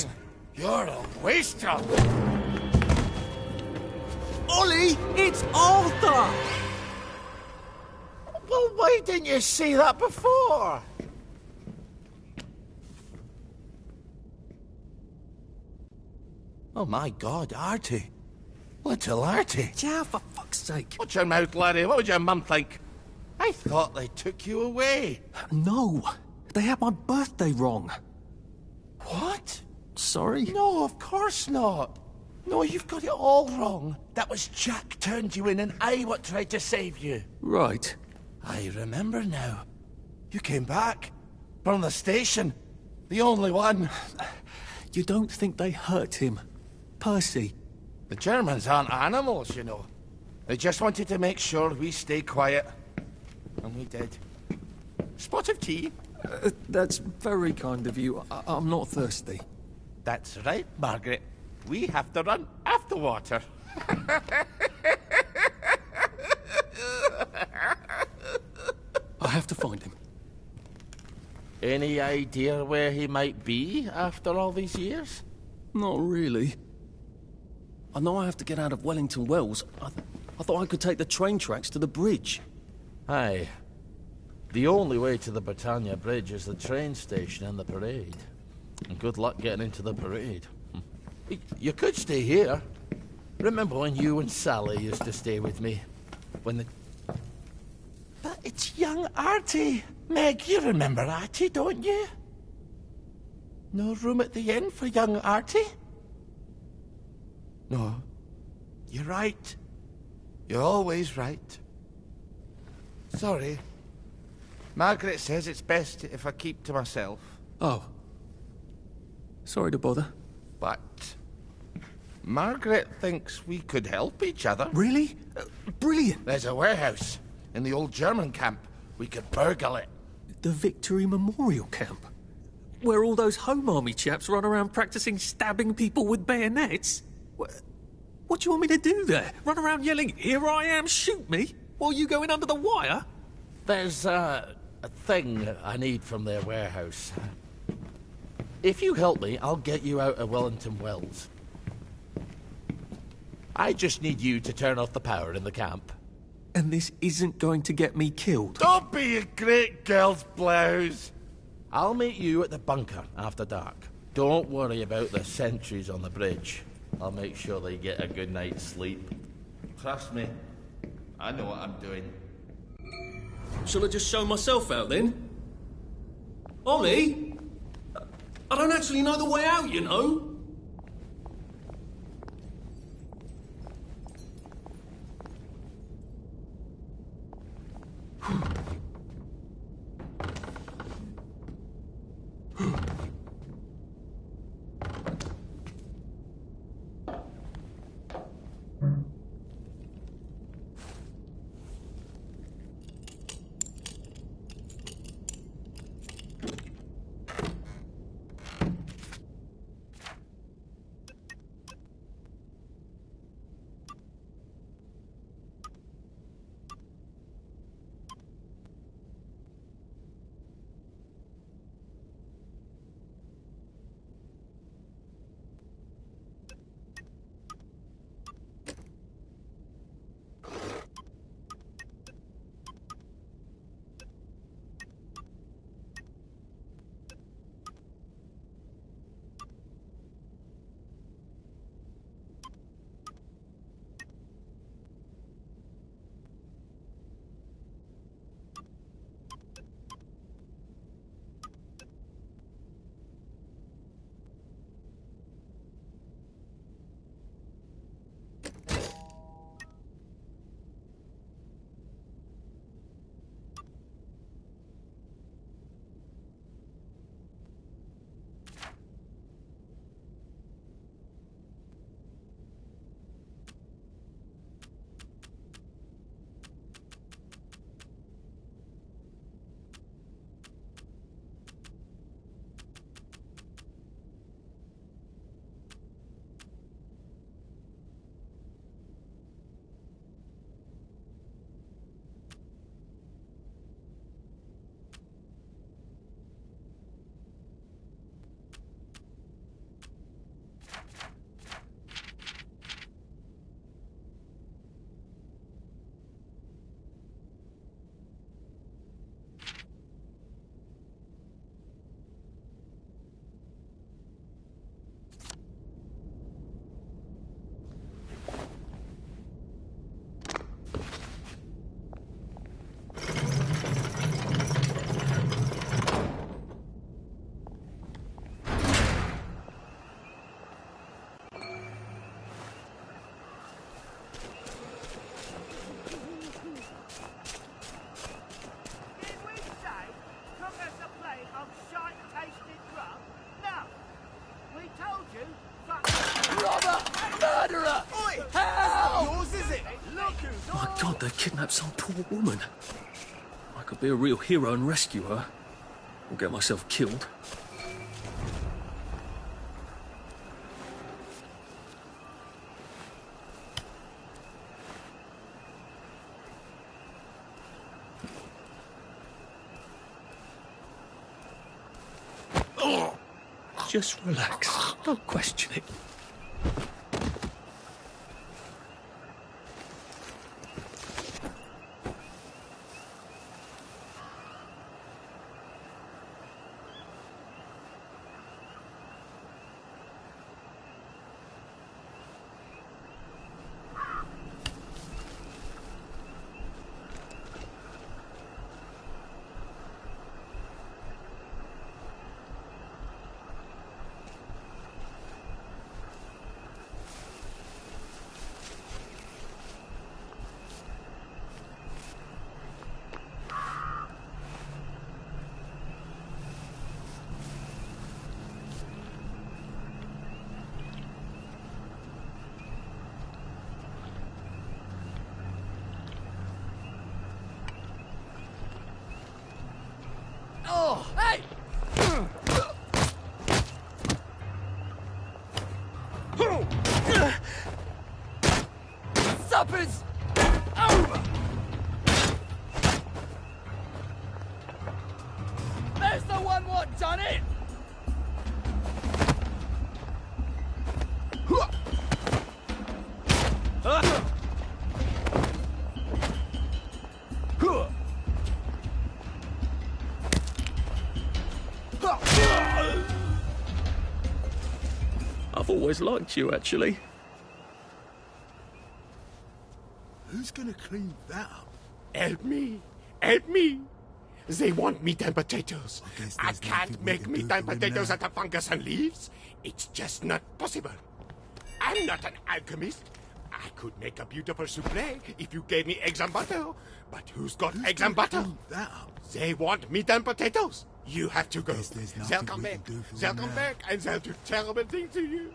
You're a wastrel! Ollie, it's Arthur! Well, why didn't you see that before? Oh my God, Artie. Little Artie. Yeah, for fuck's sake. Watch your mouth, laddie. What would your mum think? I thought they took you away. No, they had my birthday wrong. What? Sorry? No, of course not. No, you've got it all wrong. That was Jack turned you in and I what tried to save you. Right. I remember now. You came back. From the station. The only one. You don't think they hurt him? Percy? The Germans aren't animals, you know. They just wanted to make sure we stay quiet. And we did. Spot of tea? That's very kind of you. I'm not thirsty. That's right, Margaret. We have to run after water. I have to find him. Any idea where he might be after all these years? Not really. I know I have to get out of Wellington Wells. I thought I could take the train tracks to the bridge. Aye. The only way to the Britannia Bridge is the train station and the parade. And good luck getting into the parade. You could stay here. Remember when you and Sally used to stay with me? When the... But it's young Artie. Meg, you remember Artie, don't you? No room at the inn for young Artie? No. You're right. You're always right. Sorry. Margaret says it's best if I keep to myself. Oh. Sorry to bother. But... Margaret thinks we could help each other. Really? Brilliant. There's a warehouse in the old German camp. We could burgle it. The Victory Memorial Camp? Where all those Home Army chaps run around practicing stabbing people with bayonets? What do you want me to do there? Run around yelling, "Here I am, shoot me," while you go in under the wire? There's a thing I need from their warehouse. If you help me, I'll get you out of Wellington Wells. I just need you to turn off the power in the camp. And this isn't going to get me killed? Don't be a great girl's blouse! I'll meet you at the bunker after dark. Don't worry about the sentries on the bridge. I'll make sure they get a good night's sleep. Trust me, I know what I'm doing. Shall I just show myself out then? Ollie? I don't actually know the way out, you know? God, they kidnapped some poor woman. I could be a real hero and rescue her. Or get myself killed. Just relax. Don't question it. Oh, hey! Suppers! Over! There's the one what done it! I've always liked you, actually. Who's gonna clean that up? Help me! Help me! They want meat and potatoes. I can't make meat and potatoes out of fungus and leaves. It's just not possible. I'm not an alchemist. I could make a beautiful souffle if you gave me eggs and butter. But who's got eggs and butter? They want meat and potatoes. You have to go. They'll come back. They'll come back and they'll do terrible things to you.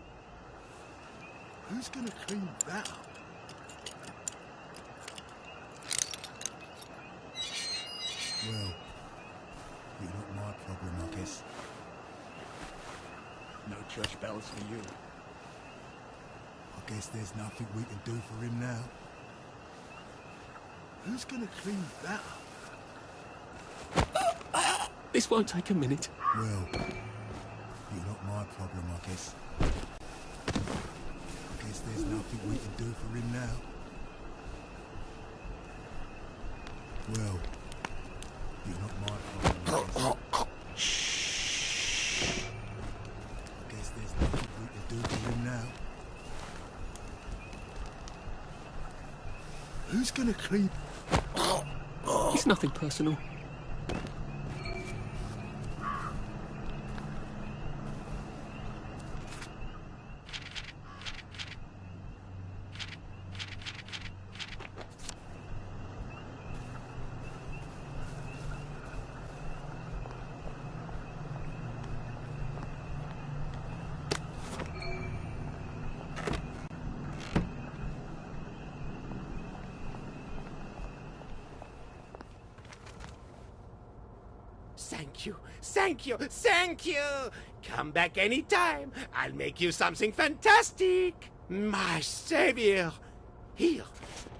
Who's gonna clean that up? Well, you're not my problem, I guess. No church bells for you. I guess there's nothing we can do for him now. Who's gonna clean that up? This won't take a minute. Well, you're not my problem, I guess. I guess there's nothing we can do for him now. Well, you're not my problem, I guess. Shh. I guess there's nothing we can do for him now. Who's gonna clean? It's nothing personal. Thank you, thank you, thank you! Come back anytime. I'll make you something fantastic. My savior. Here,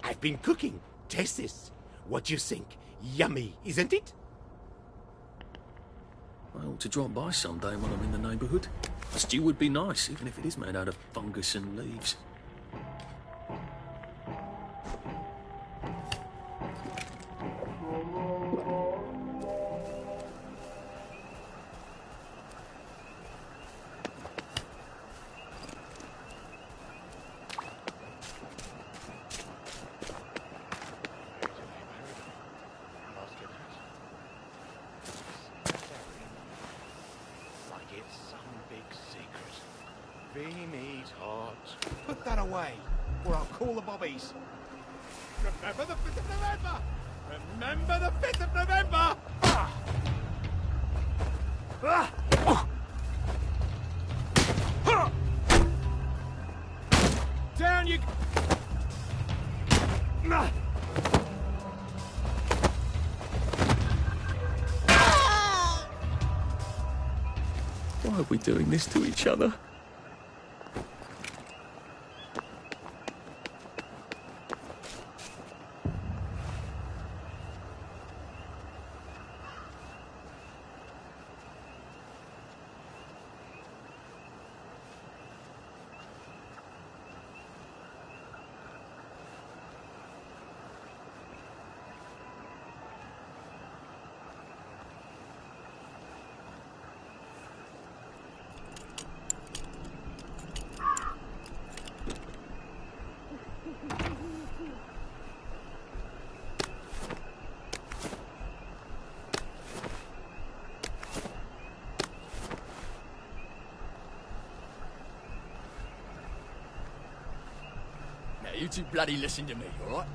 I've been cooking. Taste this. What do you think? Yummy, isn't it? I ought to drop by someday when I'm in the neighbourhood. A stew would be nice, even if it is made out of fungus and leaves. Beanie's heart. Put that away, or I'll call the bobbies. Remember the 5th of November! Remember the 5th of November! Ah! Ah! Ah! Down you... Why are we doing this to each other? You two bloody listen to me, alright?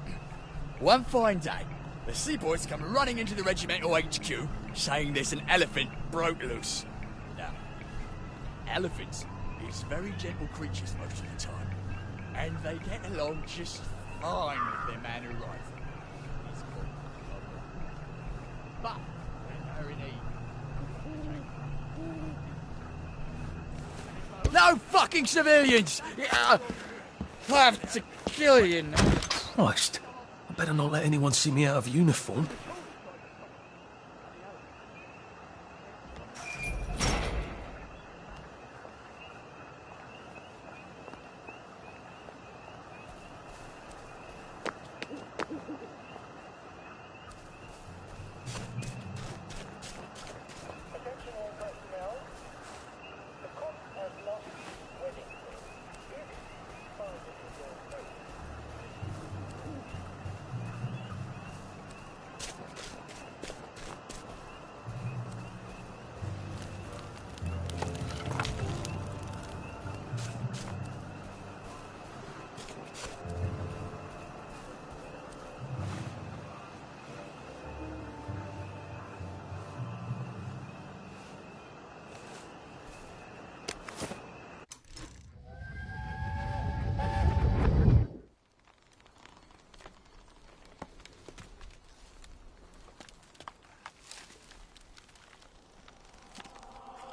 One fine day, the seaboys come running into the regimental HQ, saying there's an elephant broke loose. Now, elephants is very gentle creatures most of the time, and they get along just fine with their man who rides them. He's called But, when they're in heat... No fucking civilians! I have to kill you now. Christ, I better not let anyone see me out of uniform.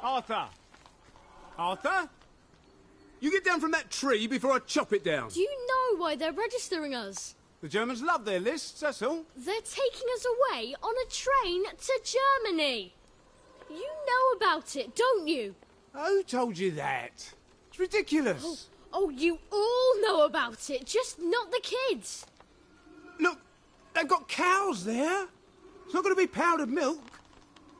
Arthur! Arthur? You get down from that tree before I chop it down. Do you know why they're registering us? The Germans love their lists, that's all. They're taking us away on a train to Germany. You know about it, don't you? Who told you that? It's ridiculous. Oh, you all know about it, just not the kids. Look, they've got cows there. It's not going to be powdered milk.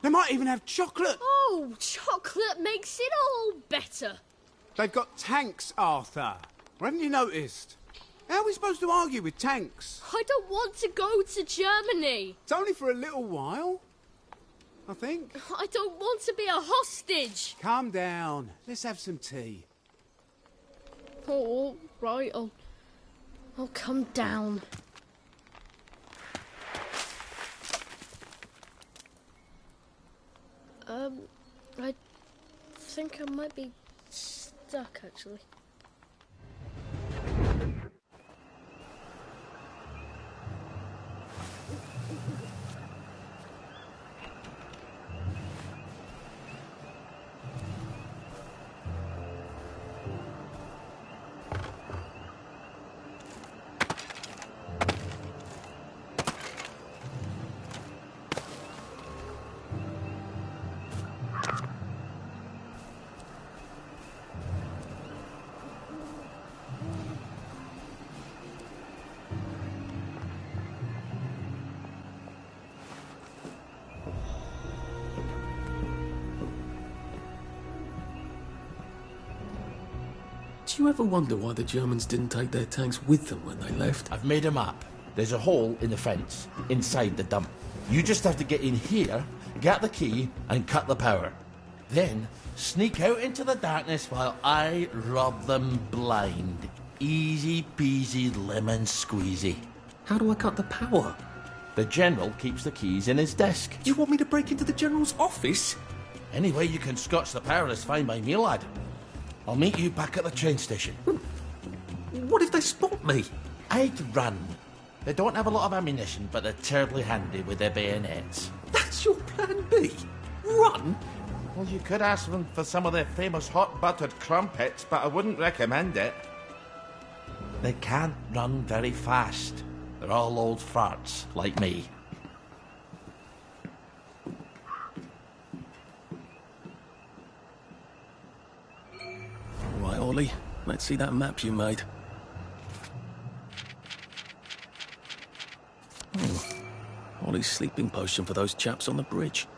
They might even have chocolate. Oh, chocolate makes it all better. They've got tanks, Arthur. Or haven't you noticed? How are we supposed to argue with tanks? I don't want to go to Germany. It's only for a little while, I think. I don't want to be a hostage. Calm down. Let's have some tea. Oh, right. I'll come down. I think I might be stuck, actually. Do you ever wonder why the Germans didn't take their tanks with them when they left? I've made a map. There's a hole in the fence, inside the dump. You just have to get in here, get the key, and cut the power. Then, sneak out into the darkness while I rob them blind. Easy peasy lemon squeezy. How do I cut the power? The General keeps the keys in his desk. You want me to break into the General's office? Any way you can scotch the power is fine by me, lad. I'll meet you back at the train station. What if they spot me? I'd run. They don't have a lot of ammunition, but they're terribly handy with their bayonets. That's your plan B? Run? Well, you could ask them for some of their famous hot buttered crumpets, but I wouldn't recommend it. They can't run very fast. They're all old farts, like me. Right, Ollie, let's see that map you made. Oh, Ollie's sleeping potion for those chaps on the bridge.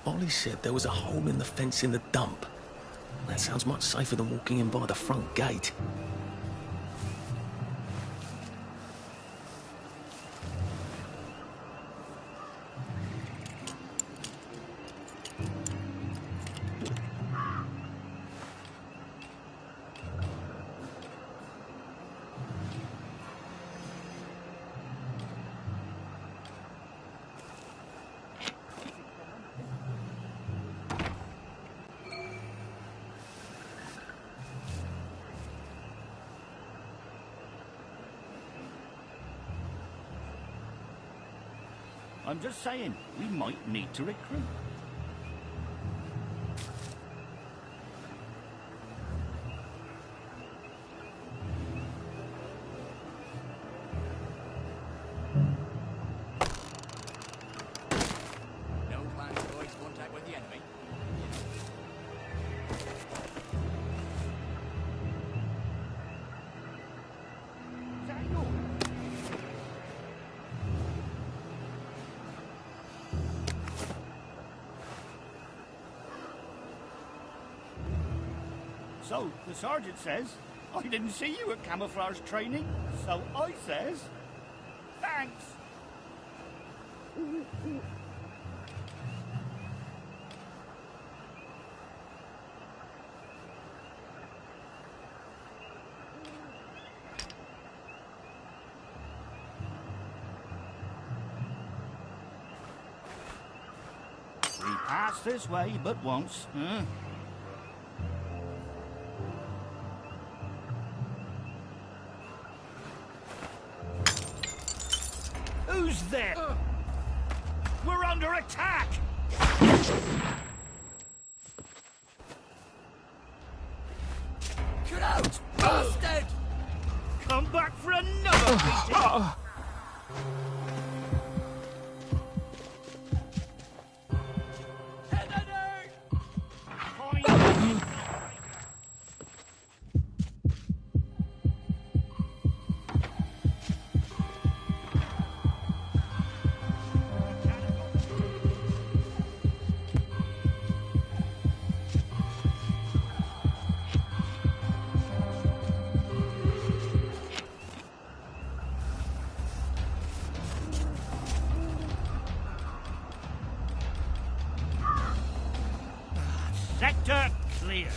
Ollie said there was a hole in the fence in the dump. That sounds much safer than walking in by the front gate. I'm just saying, we might need to recruit. No plans to avoid contact with the enemy. So, the sergeant says, I didn't see you at camouflage training, so I says, thanks. We passed this way but once, huh? Who's there? We're under attack! Get out, bastard! Come back for another beating! Sector clear.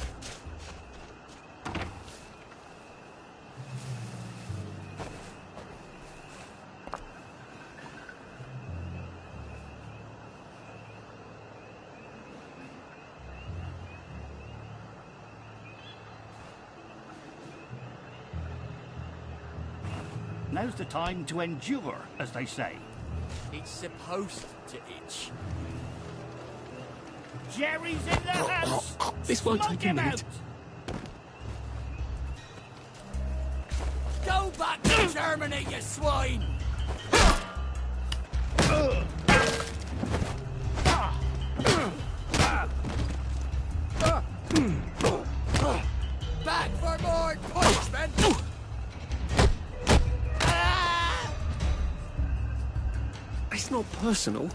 Now's the time to endure, as they say. It's supposed to itch. Jerry's in the house! This won't Smoke take a him minute. Go back to Germany, you swine! Back for more punishment! It's not personal.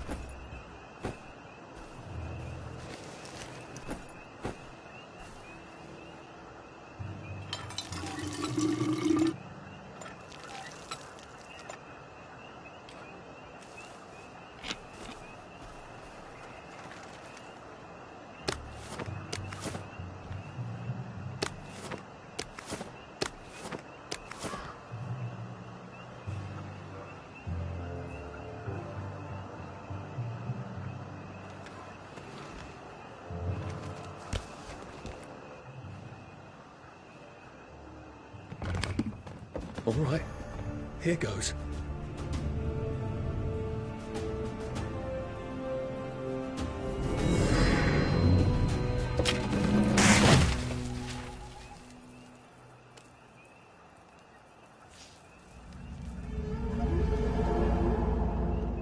All right, here goes.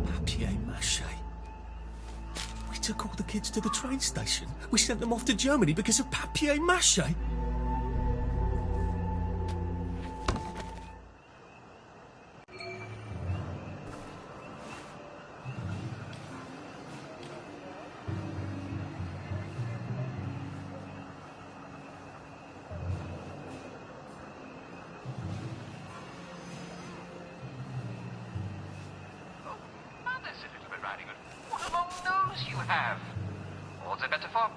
Papier-mâché. We took all the kids to the train station. We sent them off to Germany because of papier-mâché. What a long nose you have! All the better for...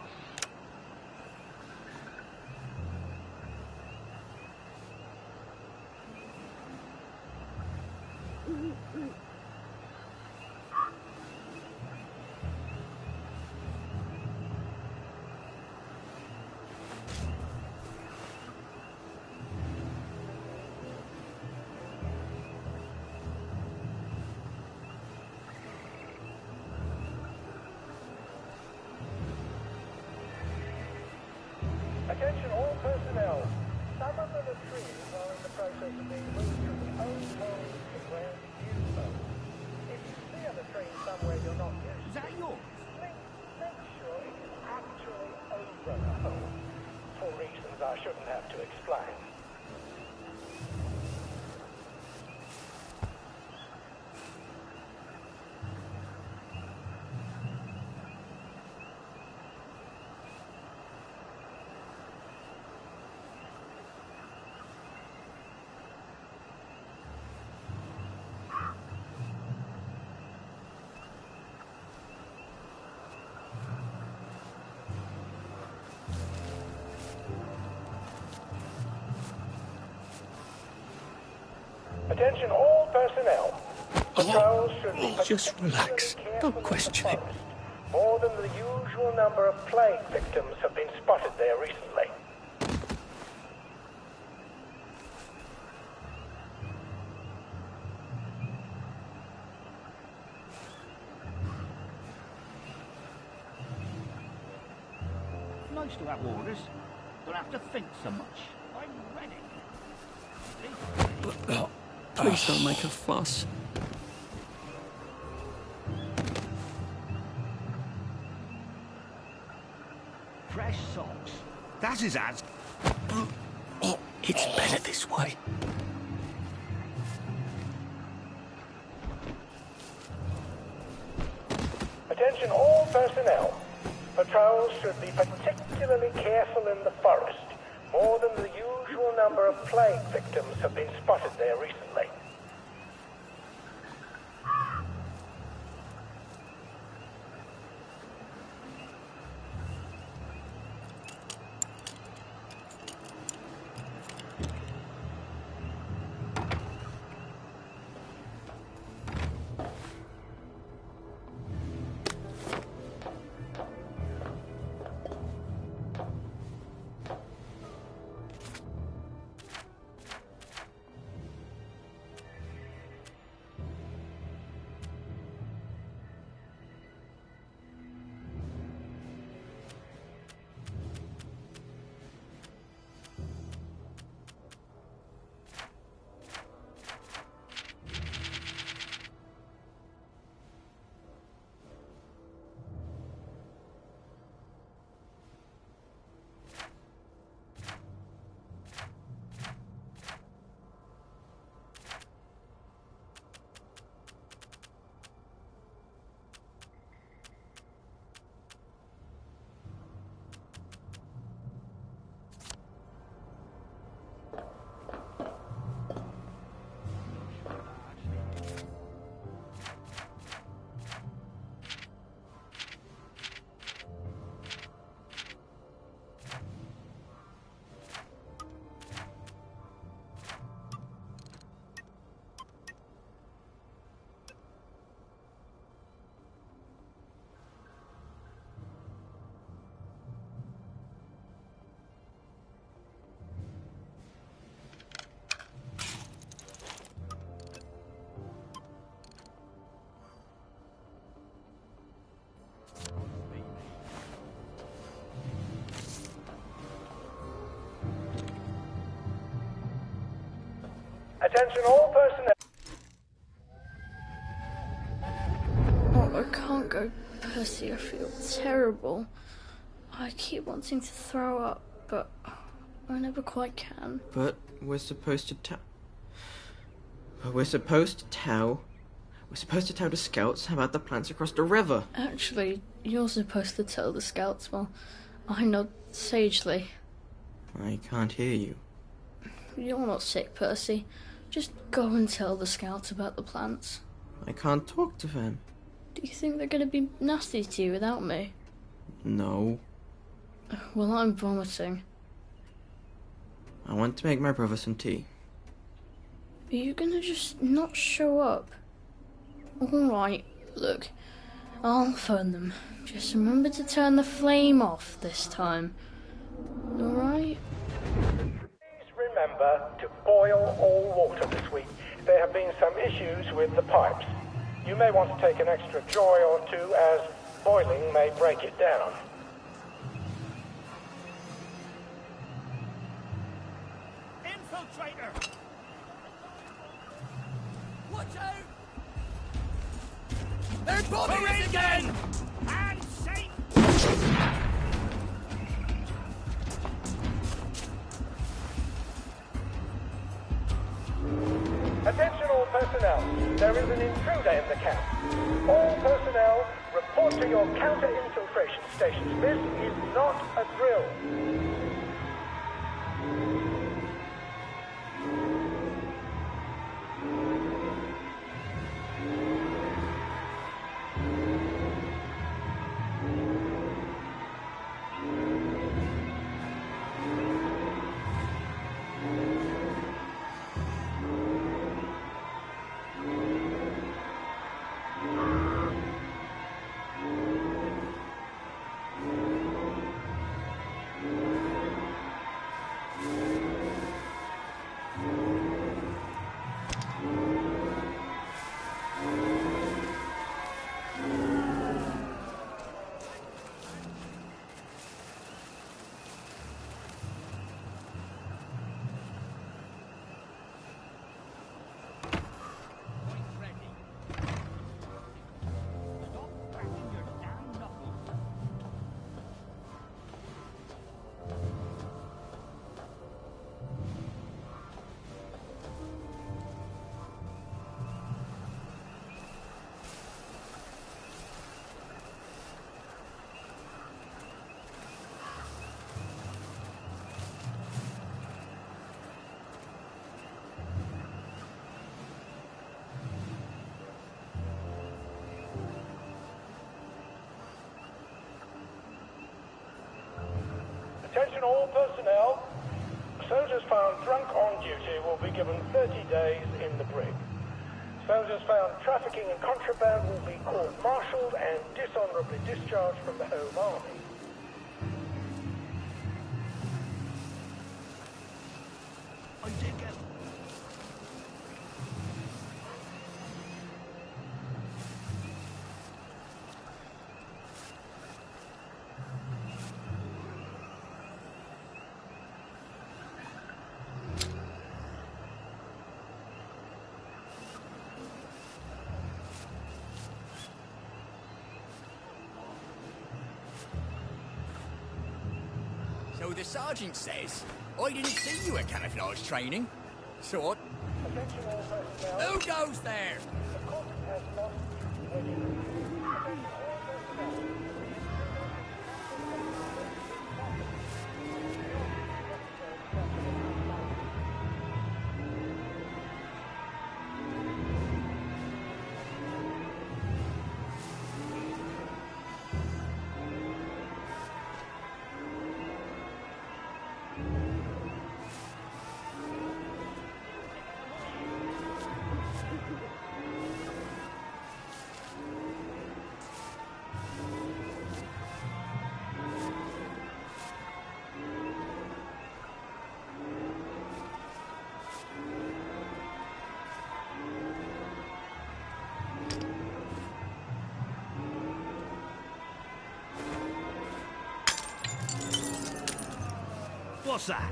Attention all personnel. Some of the retrieves are in the process of being moved from the old home to where the new home. If you see a latrine somewhere you're not used to... Is that yours? Please make sure it is actually over the home. For reasons I shouldn't have to explain. Attention all personnel. Patrols should be Just relax. Don't question it. More than the usual number of plague victims have been spotted there recently. Nice to have orders. Don't have to think so much. I'm ready. Please don't make a fuss. Fresh socks. That is as... Oh, it's better this way. Attention all personnel. Patrols should be particularly careful in the forest. More than the usual number of plague victims have been spotted there recently. Attention all personnel. Oh, I can't go, Percy. I feel terrible. I keep wanting to throw up, but I never quite can. But we're supposed to tell the scouts about the plants across the river. Actually, you're supposed to tell the scouts while I nod sagely. I can't hear you. You're not sick, Percy. Just go and tell the scouts about the plants. I can't talk to them. Do you think they're going to be nasty to you without me? No. Well, I'm vomiting. I want to make my brother some tea. Are you going to just not show up? Alright, look. I'll phone them. Just remember to turn the flame off this time. Alright? Please remember to boil all water this week. There have been some issues with the pipes. You may want to take an extra joy or two, as boiling may break it down. Infiltrator! Watch out! They're bombing us again! And safe! Attention all personnel. There is an intruder in the camp. All personnel, report to your counter-infiltration stations. This is not a drill. Attention all personnel. Soldiers found drunk on duty will be given 30 days in the brig. Soldiers found trafficking and contraband will be court-martialed and dishonorably discharged from the Home Army. So the sergeant says, I didn't see you at camouflage training. So what? Who goes there? What's that?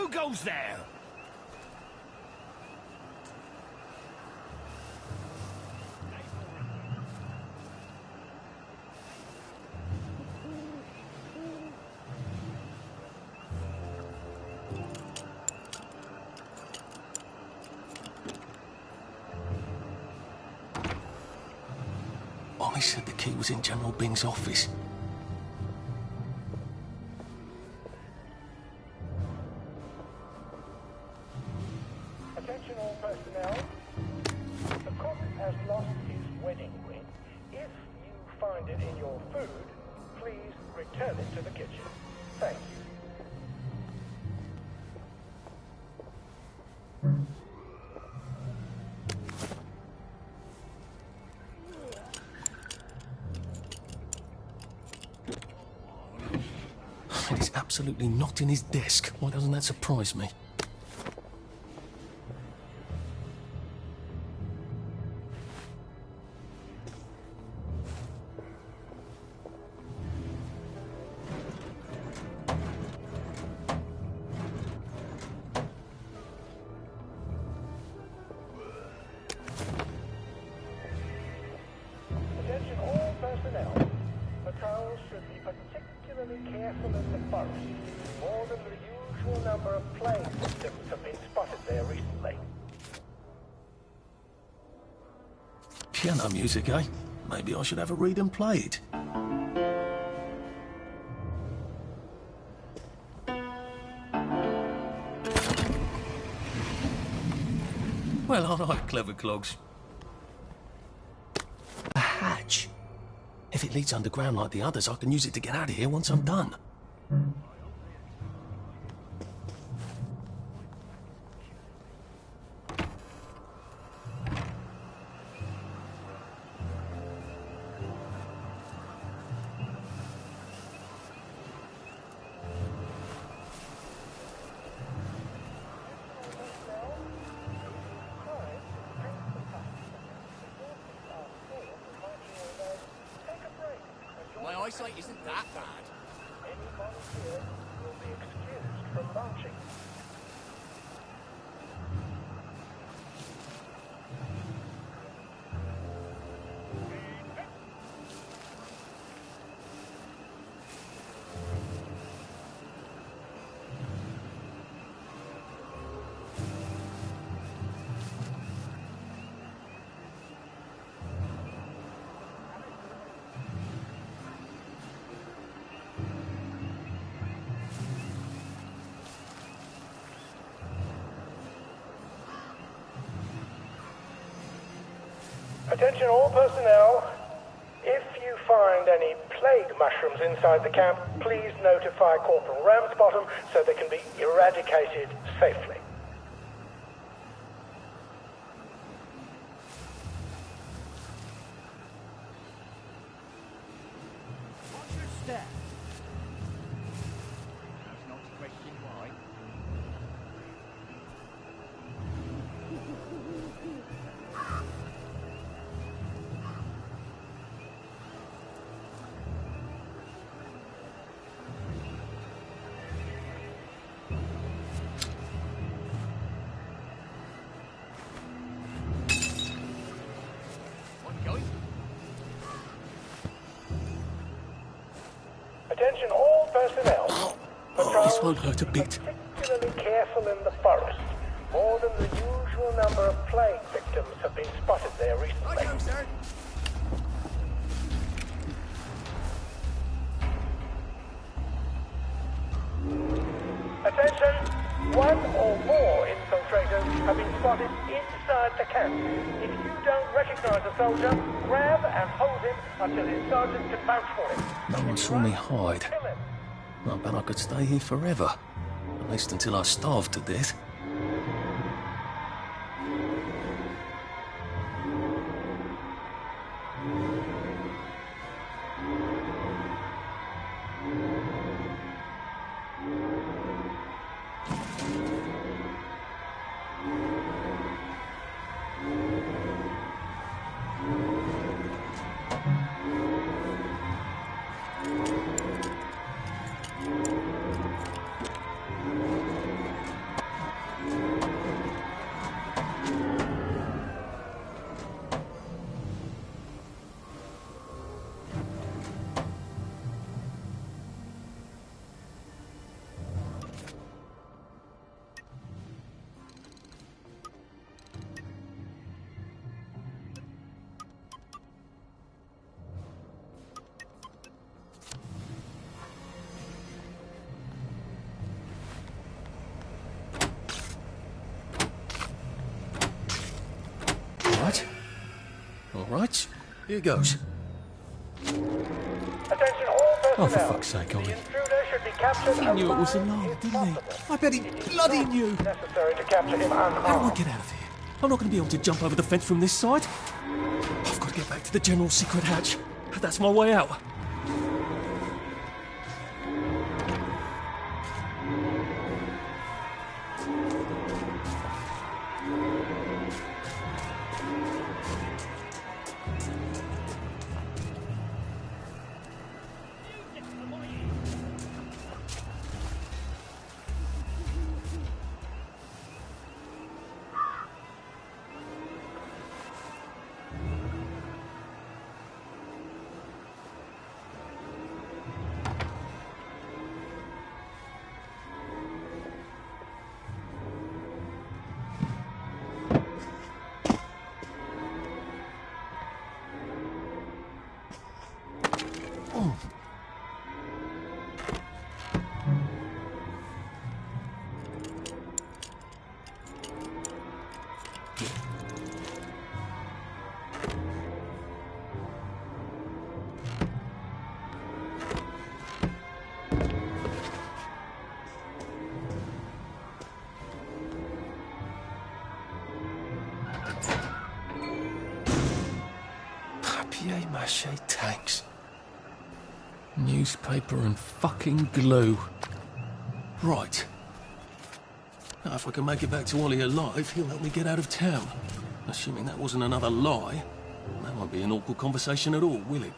Who goes there? Ollie said the key was in General Bing's office. Attention all personnel. The cook has lost his wedding ring. If you find it in your food, please return it to the kitchen. Thank you. It is absolutely not in his desk. Why doesn't that surprise me? Attention all personnel. Patrols should be particularly careful in the forest. More than the usual number of plague victims have been spotted there recently. Piano music, eh? Maybe I should have a read and play it. Well, all right, clever clogs. A hatch. If it leads underground like the others, I can use it to get out of here once I'm done. My eyesight isn't that bad. Any volunteer will be excused from marching. Attention all personnel. If you find any plague mushrooms inside the camp, please notify Corporal Ramsbottom so they can be eradicated safely. Watch your step. That's not a question why. Attention all personnel. This won't hurt a bit. Particularly careful in the forest. More than the usual number of plague victims have been spotted there recently. Right, sir. Attention! One or more infiltrators have been spotted inside the camp. If you don't recognize a soldier, grab and hold him until his sergeant can vouch for him. No one saw me hide. I bet I could stay here forever. At least until I starved to death. Here goes. Attention all personnel. Oh, for fuck's sake, Ollie. The intruder should be captured He as knew it was a fast lie, as didn't he? possible. I bet he bloody knew. Necessary to capture him unharmed. How do I get out of here? I'm not going to be able to jump over the fence from this side. I've got to get back to the general secret hatch. That's my way out. Papier-mâché tanks. Newspaper and fucking glue. Right. Now, if I can make it back to Ollie alive, he'll help me get out of town. Assuming that wasn't another lie. That won't be an awkward conversation at all, will it?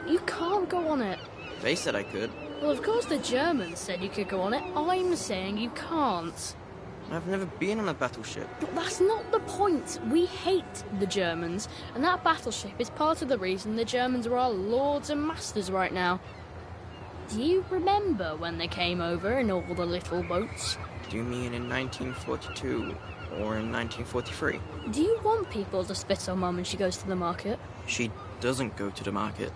You can't go on it. They said I could. Well, of course the Germans said you could go on it. I'm saying you can't. I've never been on a battleship. But that's not the point. We hate the Germans, and that battleship is part of the reason the Germans are our lords and masters right now. Do you remember when they came over in all the little boats? Do you mean in 1942 or in 1943? Do you want people to spit on Mum when she goes to the market? She doesn't go to the market.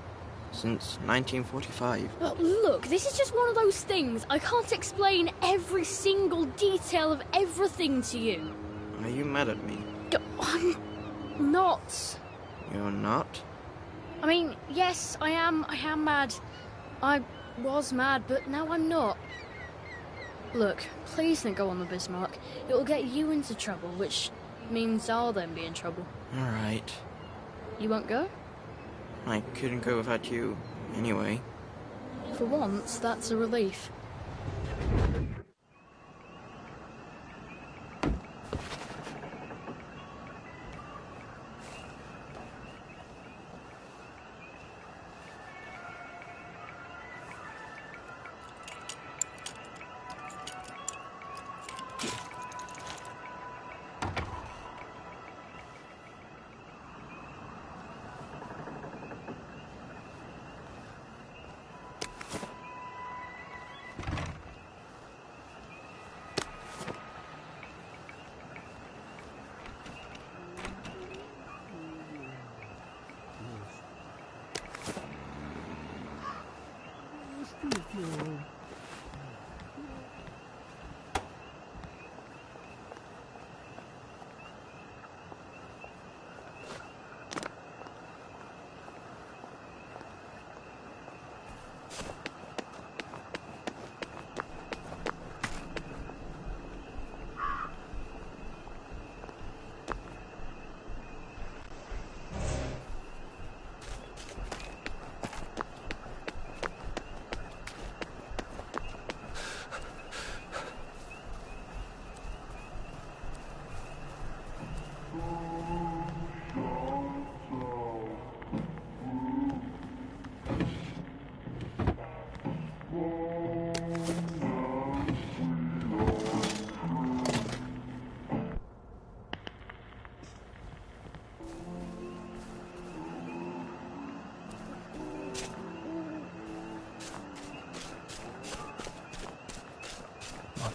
Since 1945. Look, this is just one of those things. I can't explain every single detail of everything to you. Are you mad at me? I'm not. You're not? I mean, yes, I am mad. I was mad, but now I'm not. Look, please don't go on the Bismarck. It will get you into trouble, which means I'll then be in trouble. Alright. You won't go? I couldn't go without you, anyway. For once, that's a relief.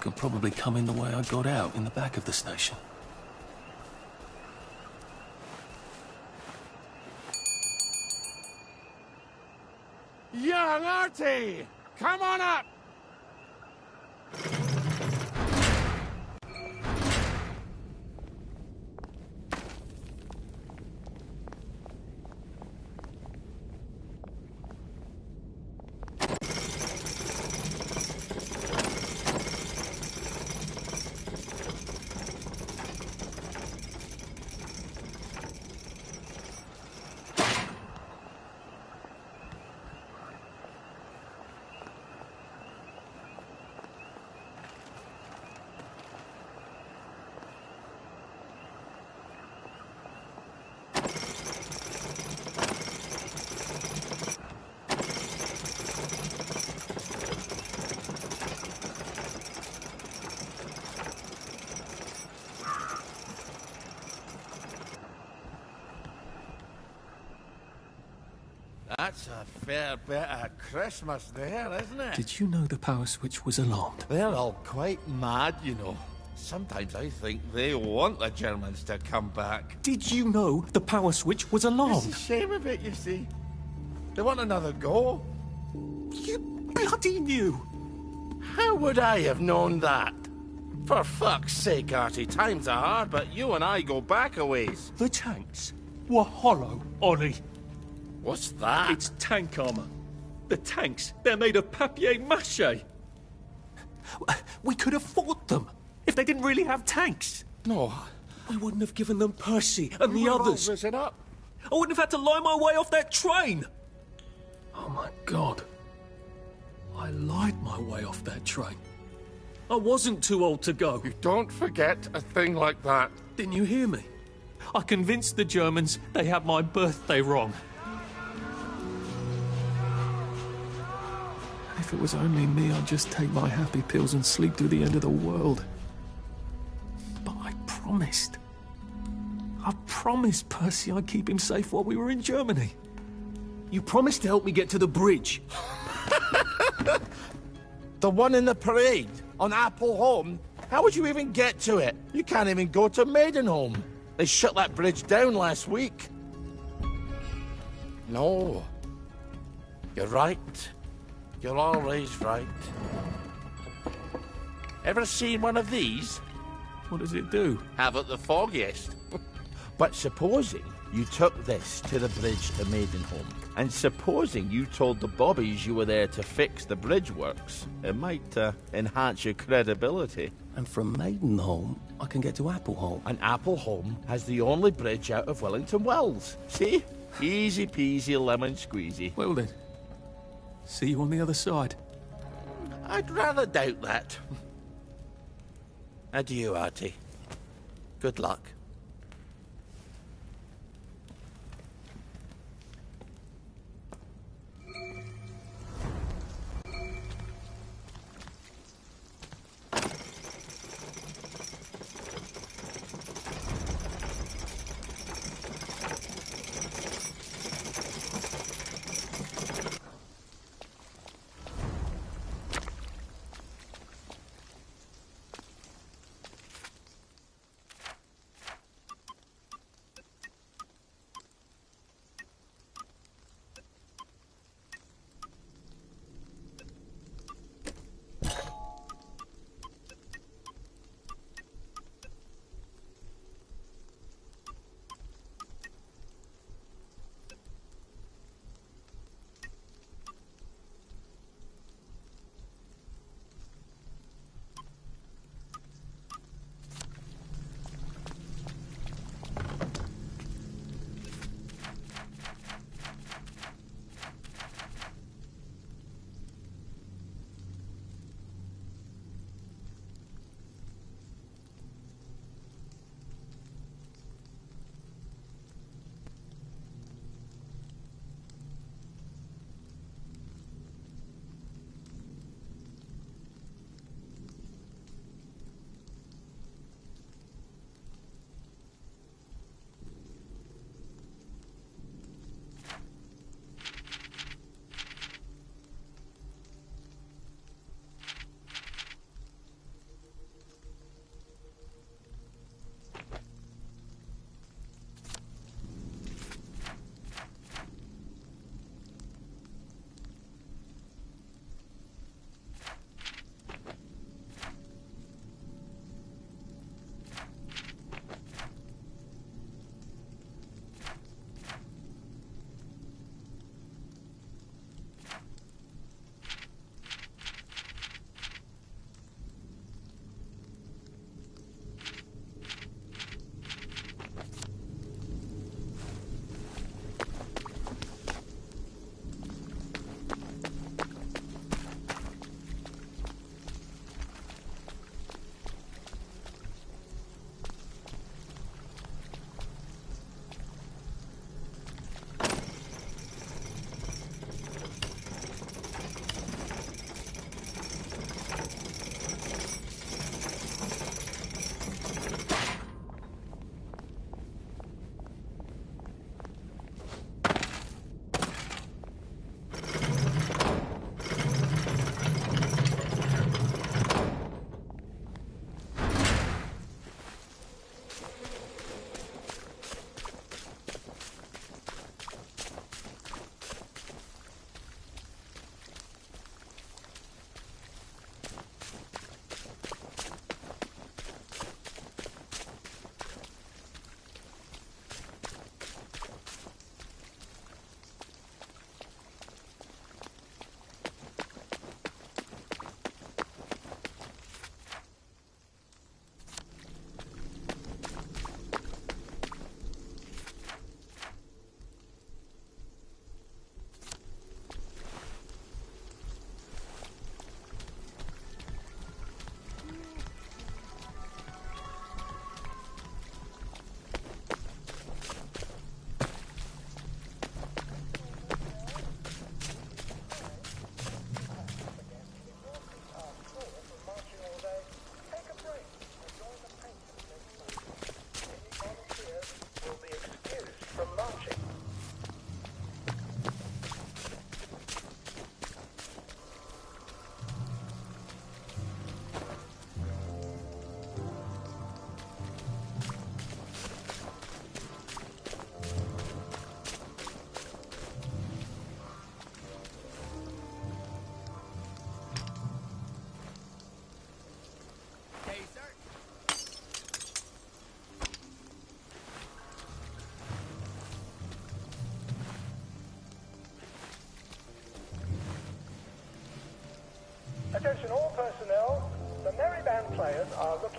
could probably come in the way I got out, in the back of the station. Young Artie! Come on up! That's a fair bit of Christmas there, isn't it? Did you know the power switch was alarmed? They're all quite mad, you know. Sometimes I think they want the Germans to come back. Did you know the power switch was alarmed? It's a shame of it, you see. They want another go. You bloody knew! How would I have known that? For fuck's sake, Artie, times are hard, but you and I go back a ways. The tanks were hollow, Ollie. What's that? It's tank armor. The tanks, they're made of papier-mâché. We could have fought them if they didn't really have tanks. No. We wouldn't have given them Percy and the others. Risen up. I wouldn't have had to lie my way off that train. Oh my God. I lied my way off that train. I wasn't too old to go. You don't forget a thing like that. Didn't you hear me? I convinced the Germans they had my birthday wrong. If it was only me, I'd just take my happy pills and sleep through the end of the world. But I promised. I promised Percy I'd keep him safe while we were in Germany. You promised to help me get to the bridge. The one in the parade on Apple Home? How would you even get to it? You can't even go to Maidenholm. They shut that bridge down last week. No. You're right. You're always right. Ever seen one of these? What does it do? Haven't the foggiest. But supposing you took this to the bridge to Maidenholm, and supposing you told the bobbies you were there to fix the bridge works, it might enhance your credibility. And from Maidenholm, I can get to Appleholm. And Appleholm has the only bridge out of Wellington Wells. See? Easy peasy lemon squeezy. Well then, see you on the other side. I'd rather doubt that. Adieu, Artie. Good luck.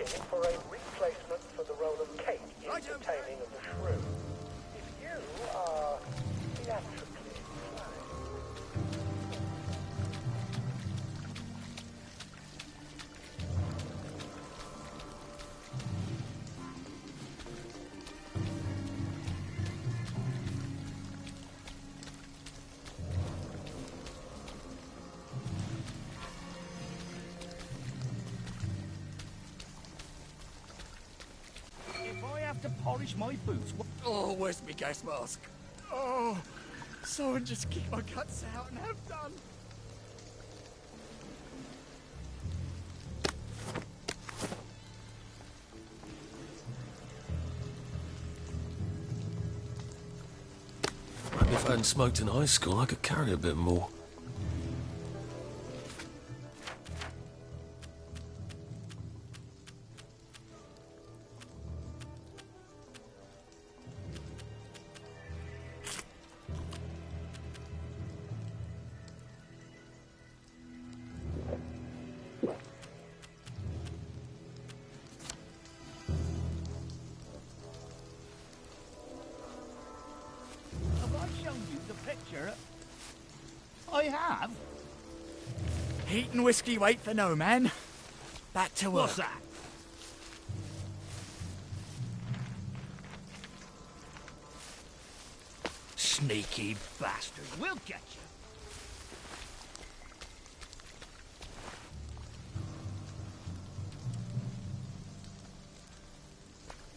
looking for a replacement for the role of Kate in The Taming of the Shrew. If you are theatrically inclined. If I have to polish my boots... Oh, where's my gas mask? Oh, someone just kick my guts out and have done. Maybe if I hadn't smoked in high school, I could carry a bit more. Have I shown you the picture? I have. Heat and whiskey wait for no man. Back to work. What's that? Sneaky bastard. We'll get you.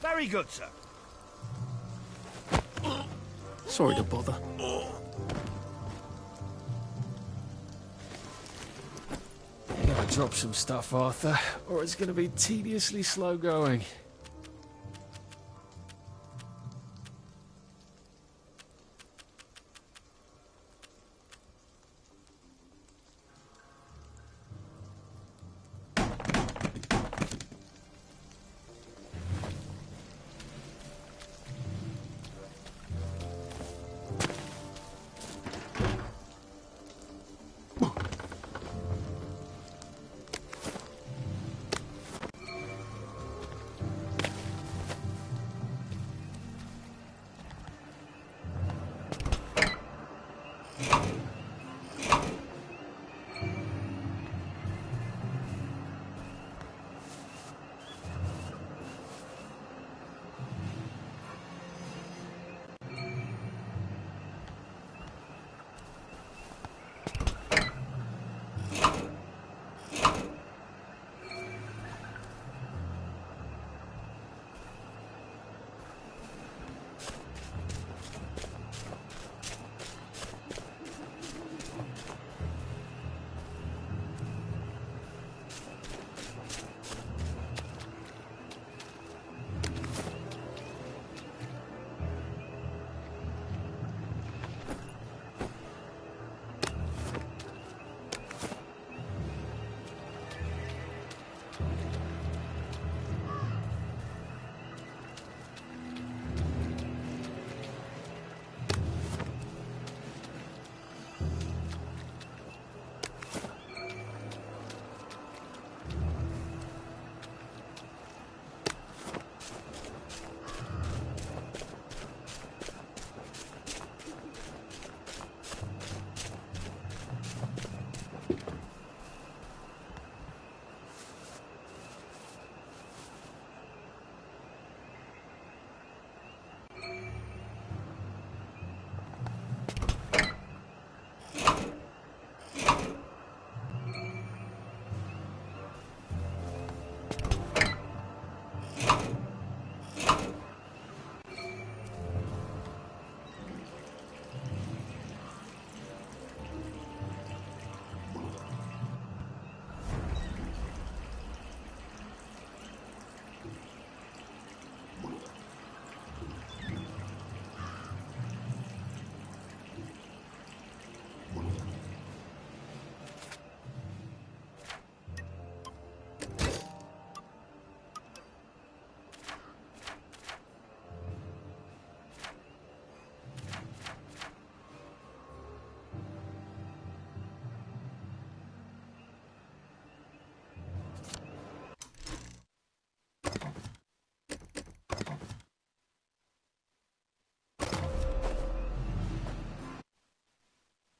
Very good, sir. Sorry to bother. You gotta drop some stuff, Arthur, or it's gonna be tediously slow going.